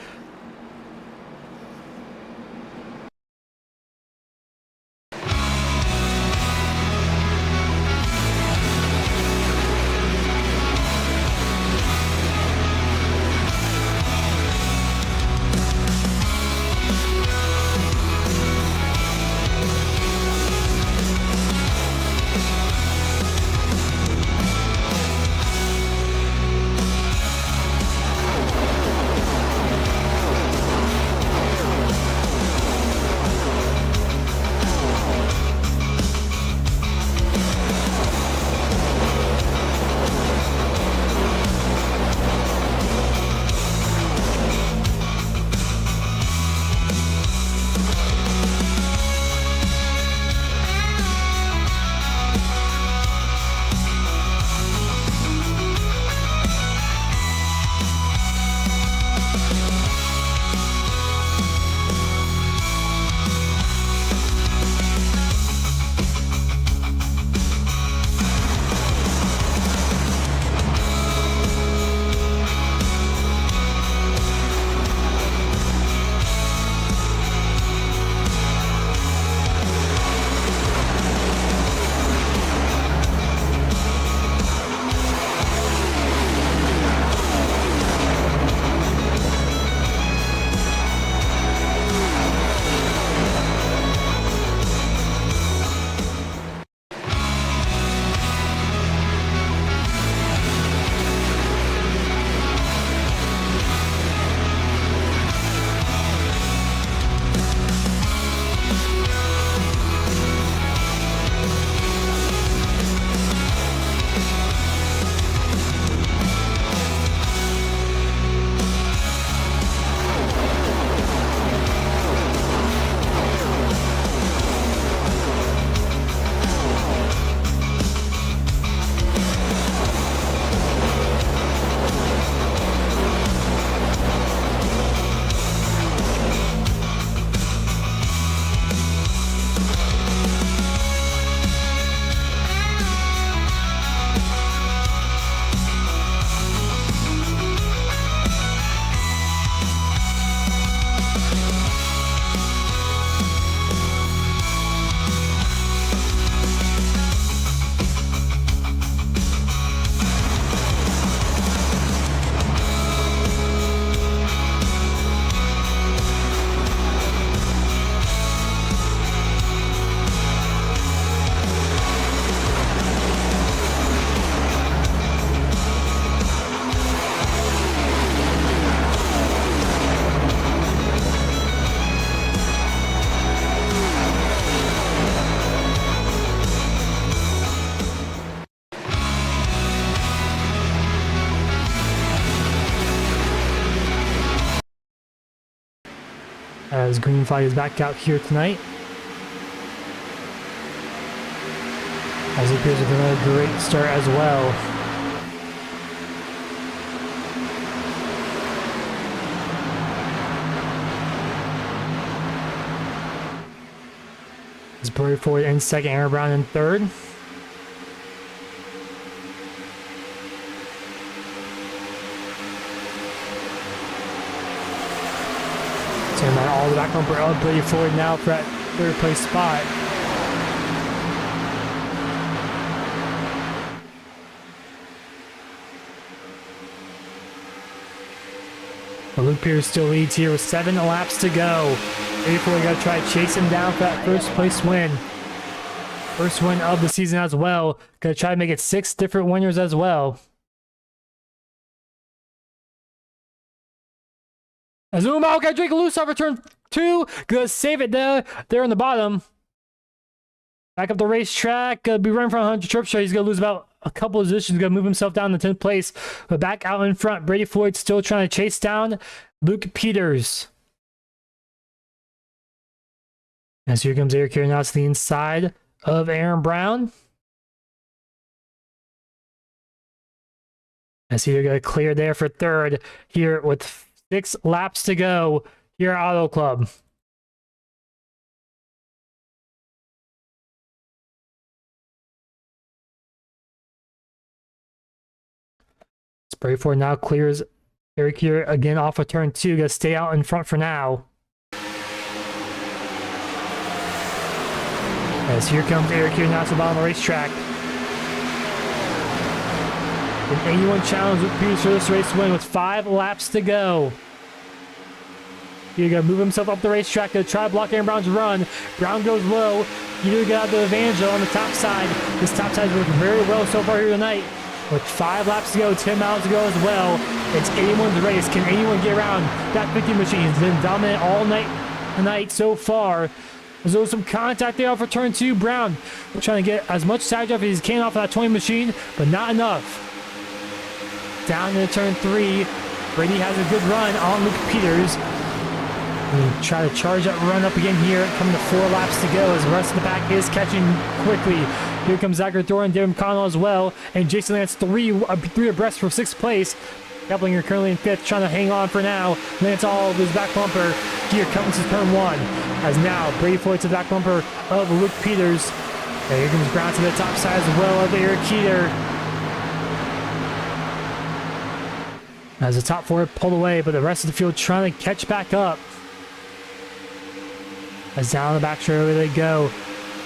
as green flag is back out here tonight. As it appears with another great start as well. As Brady Ford in second, Aaron Brown in third. Turn that all the back bumper up. Brady Ford now for that third place spot. But Luke Pierce still leads here with 7 laps to go. Brady Ford got to try to chase him down for that first place win. First win of the season as well. Got to try to make it 6 different winners as well. As Umar got Drake loose off of turn 2. Gonna save it there on the bottom. Back up the racetrack. Gonna be running from 100 trip shot. He's gonna lose about a couple of positions. Gonna move himself down to 10th place. But back out in front, Brady Floyd still trying to chase down Luke Peters. As here comes Eric here now to the inside of Aaron Brown. As here got clear there for third here with 6 laps to go here at Auto Club. Spray Ford now clears Eric here again off of turn 2. Gonna stay out in front for now. As here comes Eric here now to the bottom of the racetrack. An 81 challenge with Peters for this race win with 5 laps to go. He's gonna move himself up the racetrack, gonna try to block Aaron Brown's run. Brown goes low. Peter got out the advantage on the top side. This top side is working very well so far here tonight. With 5 laps to go, 10 miles to go as well. It's anyone's race. Can anyone get around that 50 machine? It's been dominant all night tonight so far. There's also some contact there for turn 2. Brown trying to get as much side drive as he can off of that 20 machine, but not enough. Down into turn 3. Brady has a good run on Luke Peters. And try to charge that run up again here. Coming to 4 laps to go as the rest of the pack is catching quickly. Here comes Zachary Thorne, David McConnell as well. And Jason Lance 3 abreast for 6th place. Keplinger currently in 5th, trying to hang on for now. Lance all of his back bumper. Gear comes to turn 1. As now Brady Floyd to the back bumper of Luke Peters. And here comes Brown to the top side as well of Eric Keeter. As the top 4 pulled away, but the rest of the field trying to catch back up. As down the back straight, they go.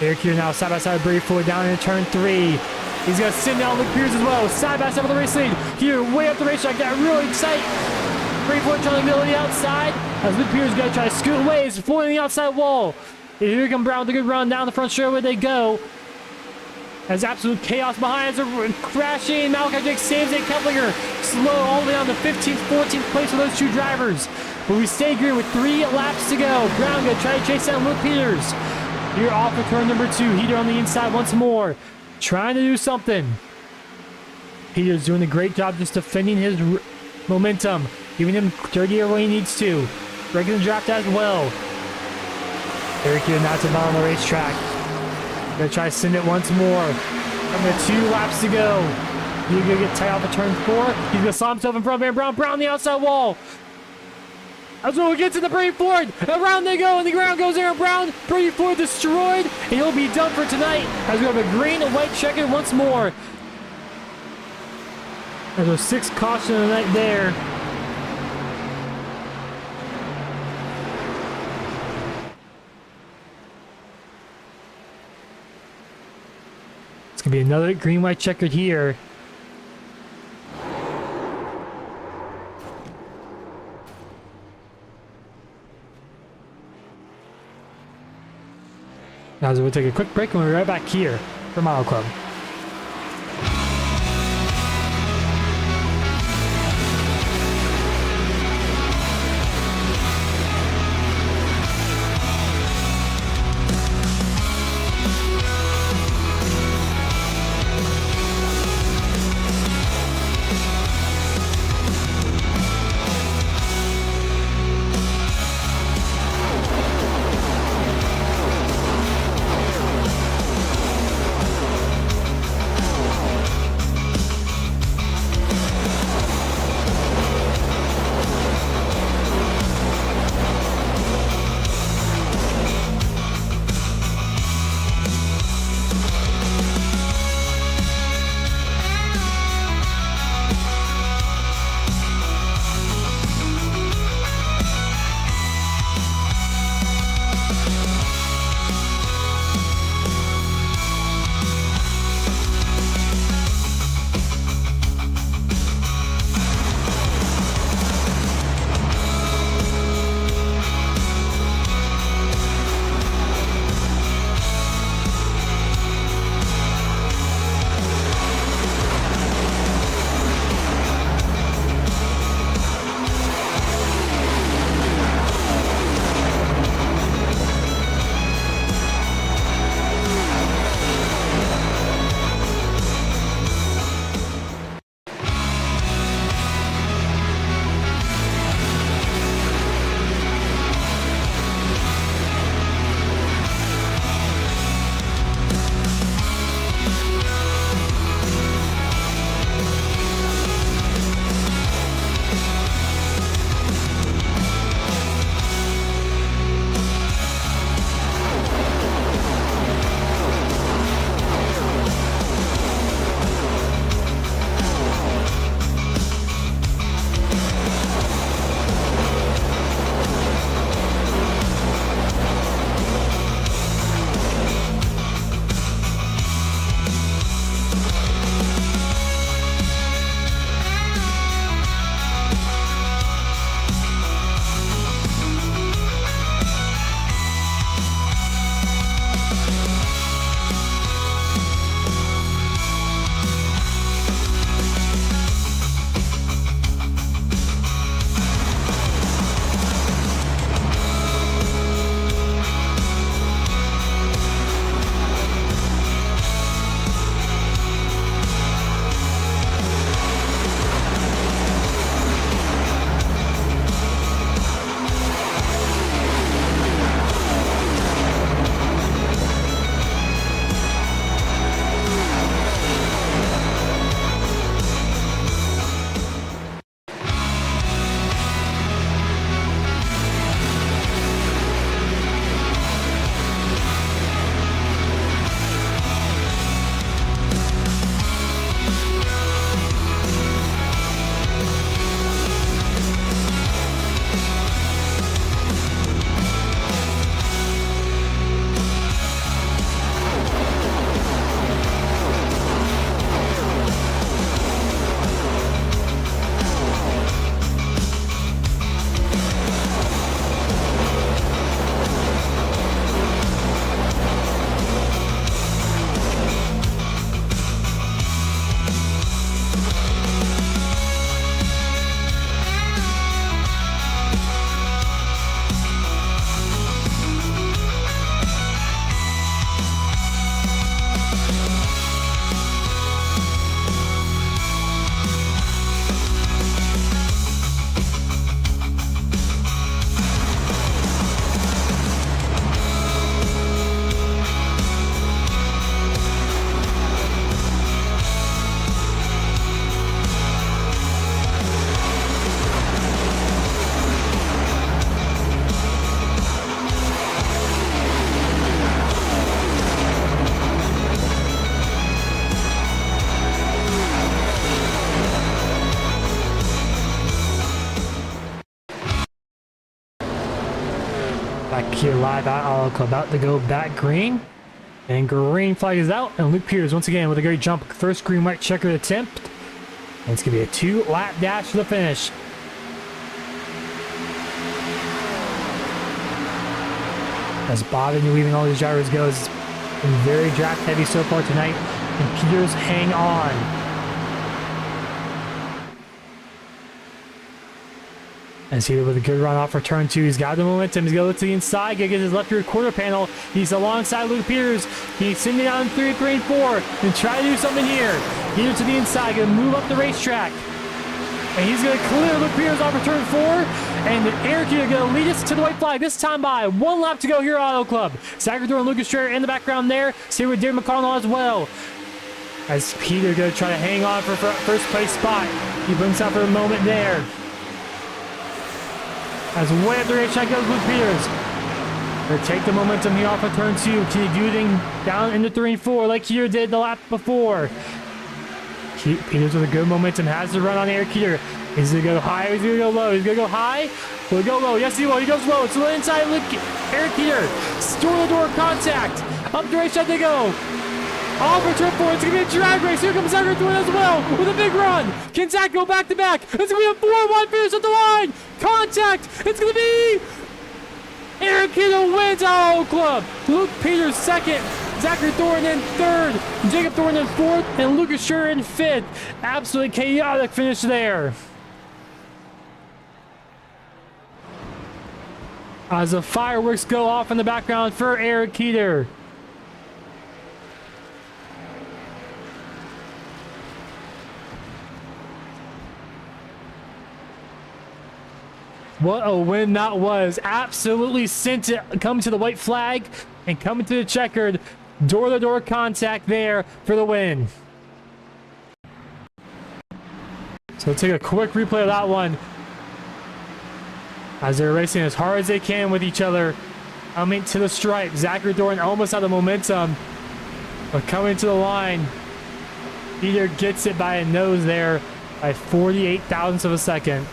Eric here now side by side with Brady Floyd down in turn 3. He's going to send down Luke Peters as well. Side by side with the race lead. Here, way up the racetrack. Got really tight. Brady Floyd trying to go to the outside. As Luke Peters is going to try to scoot away. He's floating the outside wall. And here comes Brown with a good run down the front straightaway they go. As absolute chaos behind us, crashing. Malachi Jake saves it. Keplinger slow all the way down to 15th, 14th place for those 2 drivers. But we stay green with 3 laps to go. Brown going to try to chase down Luke Peters. Here off of turn number 2. Heater on the inside once more. Trying to do something. Peters doing a great job just defending his momentum. Giving him dirty air when he needs to. Breaking the draft as well. Eric here now to the bottom of the racetrack. Gonna try to send it once more. Coming to 2 laps to go. He's gonna get tight off of turn 4. He's gonna slide himself in front of Aaron Brown. Brown on the outside wall. As we get to the Brady Ford. Around they go, and the ground goes Aaron Brown. Brady Ford destroyed, and he'll be done for tonight. As we have a green and white checker once more. There's a 6 caution of the night there. It's gonna be another green white checkered here. Now we'll take a quick break and we'll be right back here for Auto Club. live at Auto Club. About to go back green. And green flag is out. And Luke Peters once again with a great jump. First green white checkered attempt. And it's going to be a 2-lap dash to the finish. As Bob and leaving all these drivers goes, been very draft heavy so far tonight. And Peters hang on. As he with a good run off for turn 2. He's got the momentum. He's going to look to the inside. Going to get his left rear quarter panel. He's alongside Luke Peters. He's sending down 3, 3, and 4. And try to do something here. Peters to the inside. Going to move up the racetrack. And he's going to clear Luke Peters off for turn 4. And Eric here going to lead us to the white flag. This time by 1 lap to go here at Auto Club. Zachary Thor and Lucas Strayer in the background there. See with David McConnell as well. As Peter going to try to hang on for first place spot. He brings out for a moment there. As way up the racetrack goes Luke Peters. Gonna take the momentum here off of turn 2. Can he do anything down into 3 and 4 like he did the lap before? Peters with a good momentum has the run on Eric Keeter. He's gonna go high, he's gonna go low, he's gonna go high, will he go low? Yes he will, he goes low. It's the inside Eric Keeter. Door-to-door contact. Up the racetrack they go. Off for turn 4, it's going to be a drag race. Here comes Zachary Thorne as well with a big run. Can Zach go back to back? It's going to be a 4-1 finish at the line. Contact. It's going to be Eric Kittle wins Auto Club. Luke Peters second. Zachary Thorne in third. Jacob Thorne in fourth. And Lucas Schur in fifth. Absolutely chaotic finish there. As the fireworks go off in the background for Eric Keeter. What a win that was. Absolutely sent it coming to the white flag and coming to the checkered. Door-to-door contact there for the win. So let's take a quick replay of that one. As they're racing as hard as they can with each other. Coming to the stripe. Zachary Thorne almost out of momentum. But coming to the line. Peter gets it by a nose there by 48 thousandths of a second.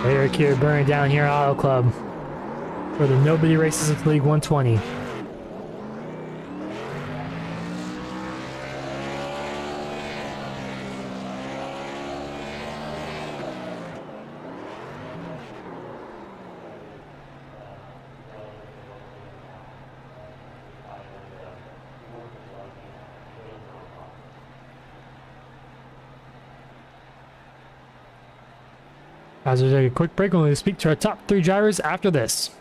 Eric here burning down here at Auto Club for the Nobody Races of League 120. As we take a quick break, we're going to speak to our top 3 drivers after this.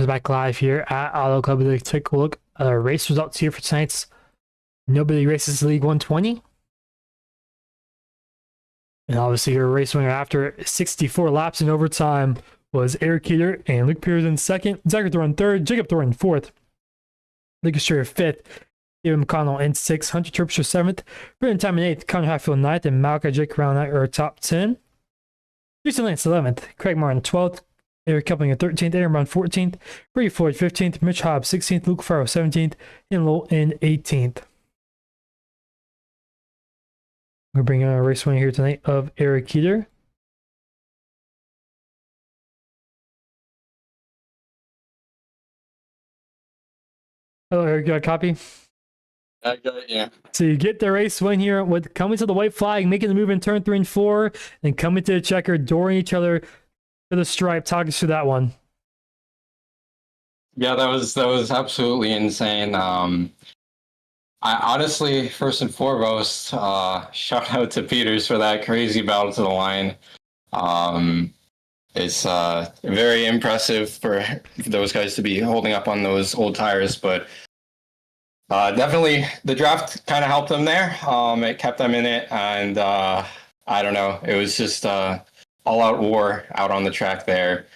Back live here at Auto Club. They take a look at our race results here for tonight's Nobody Races League 120. And obviously your race winner after 64 laps in overtime was Eric Keeter and Luke Peters in second, Zachary Thorne third, Jacob Thorne fourth, Lucas Strayer fifth, David McConnell in 6th, Hunter Terpstra 7th, Brendan Timon 8th, Connor Hatfield 9th, and Malachi Jake around that are top 10. Jason Lance 11th, Craig Martin 12th, Eric Coupling 13th, Aaron Brown 14th, Brady Floyd 15th, Mitch Hobbs 16th, Luke Farrow 17th, and Lowell in 18th. We're bringing a race winner here tonight of Eric Keeter. Hello, Eric, you got a copy? I got it, yeah. So you get the race win here with coming to the white flag, making the move in turn 3 and 4, and coming to the checker, dooring each other to the stripe. Talk us through that one. Yeah, that was absolutely insane. I honestly, first and foremost, shout out to Peters for that crazy battle to the line. It's very impressive for those guys to be holding up on those old tires, but definitely the draft kind of helped them there. It kept them in it, and I don't know, it was just all-out war out on the track there.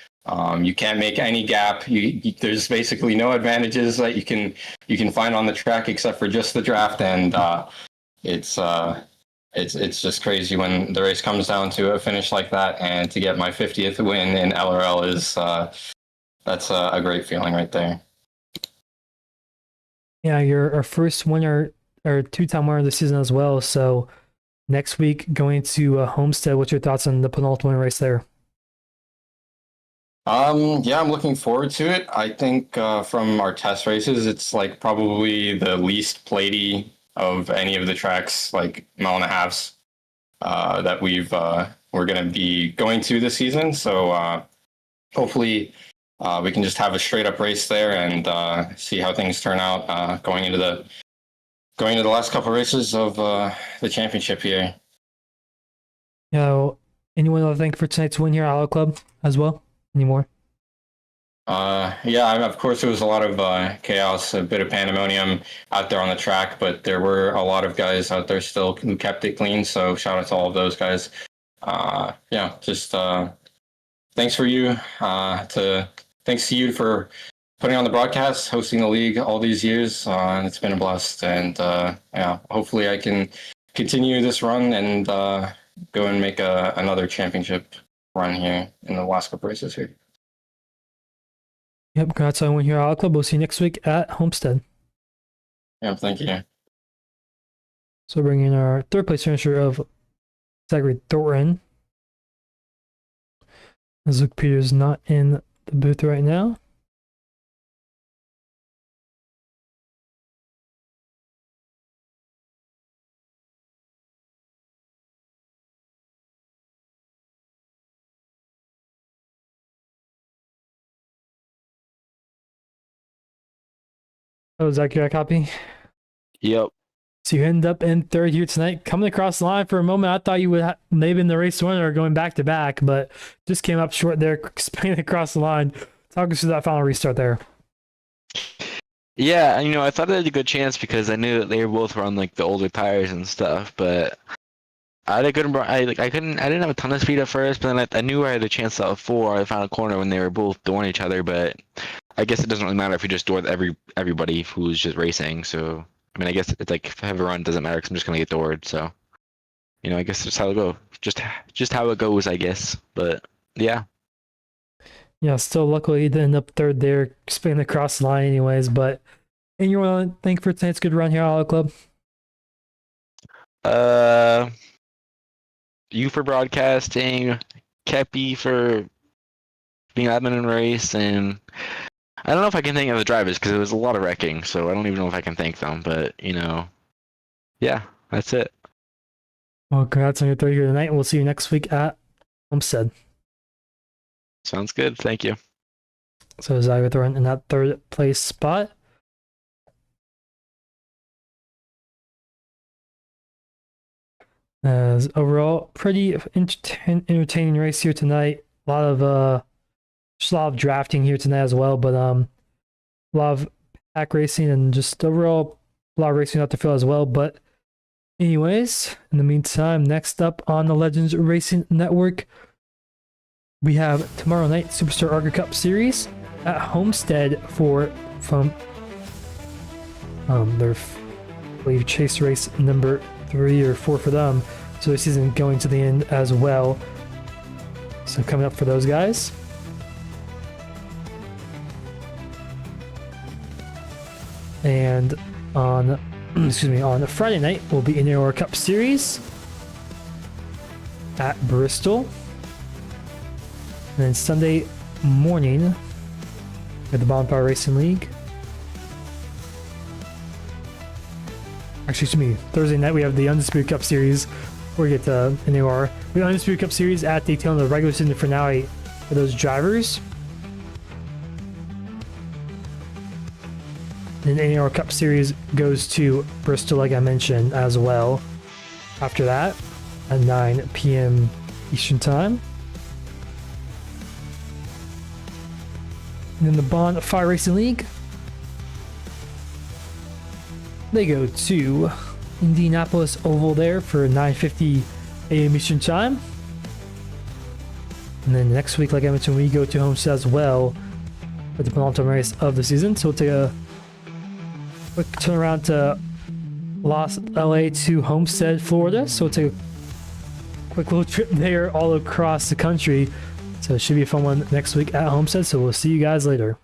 You can't make any gap. There's basically no advantages that you can find on the track except for just the draft, and it's just crazy when the race comes down to a finish like that. And to get my 50th win in LRL is that's a great feeling right there. Yeah, you're our first winner or two-time winner of the season as well. So next week going to Homestead. What's your thoughts on the penultimate race there? Yeah, I'm looking forward to it. I think from our test races, it's like probably the least platey of any of the tracks, like mile and a halves, that we're gonna be going to this season. So hopefully we can just have a straight up race there and see how things turn out going into the last couple of races of the championship here. Yeah, anyone else think for tonight's win here at Auto Club as well? Anymore? Yeah, of course, there was a lot of chaos, a bit of pandemonium out there on the track, but there were a lot of guys out there still who kept it clean. So shout out to all of those guys. Yeah, just thanks for you. Thanks to you for putting on the broadcast, hosting the league all these years, and it's been a blast. And yeah, hopefully I can continue this run and go and make another championship run here in the last couple races here. Yep, congrats on winning here at Auto Club. We'll see you next week at Homestead. Yeah, thank you. So bringing our third place finisher of Zachary Thornton. As Luke Peters not in the booth right now. Oh, Zach, you got a copy? Yep. So you end up in third here tonight. Coming across the line for a moment, I thought you would maybe in the race winner or going back to back, but just came up short there, spinning across the line. Talk us through that final restart there. Yeah, I thought I had a good chance because I knew that they were both on like the older tires and stuff, but I didn't have a ton of speed at first, but then I knew I had a chance out of 4 at the final corner when they were both dooring each other, but I guess it doesn't really matter if you just door everybody who's just racing. So I mean, I guess it's like if I have a run, it doesn't matter because I'm just gonna get doored. So I guess that's how it goes. Just how it goes, I guess. But yeah. Yeah, still luckily he didn't end up third there, spinning across the line anyways. But and you want to thank for tonight's good run here at Auto Club? You for broadcasting, Kepi for being admin in race, and I don't know if I can thank the drivers because it was a lot of wrecking, so I don't even know if I can thank them, but yeah, that's it. Well, congrats on your third here tonight, and we'll see you next week at Homestead. Sounds good. Thank you. So Zach Thornton in that third place spot. As overall, pretty entertaining race here tonight. A lot of drafting here tonight as well, but a lot of pack racing and just overall a lot of racing out the field as well. But anyways, in the meantime, next up on the Legends Racing Network, we have tomorrow night Superstar Arca Cup Series at Homestead from their believe chase race number 3 or 4 for them. So this season going to the end as well. So coming up for those guys. And on excuse me, on Friday night will be in our Cup Series at Bristol. And then Sunday morning at the Bonfire Racing League. Actually, excuse me, Thursday night we have the Undisputed Cup Series. We get the NAR. The Undisputed Cup Series at Daytona, the regular season finale for those drivers. And the NAR Cup Series goes to Bristol, like I mentioned, as well. After that, at 9 p.m. Eastern Time. And then the Bonfire Racing League, they go to Indianapolis Oval there for 9:50 a.m. Eastern Time. And then next week, like I mentioned, we go to Homestead as well with the penultimate race of the season. So we'll take a quick turnaround to LA to Homestead, Florida. So we'll take a quick little trip there all across the country. So it should be a fun one next week at Homestead. So we'll see you guys later.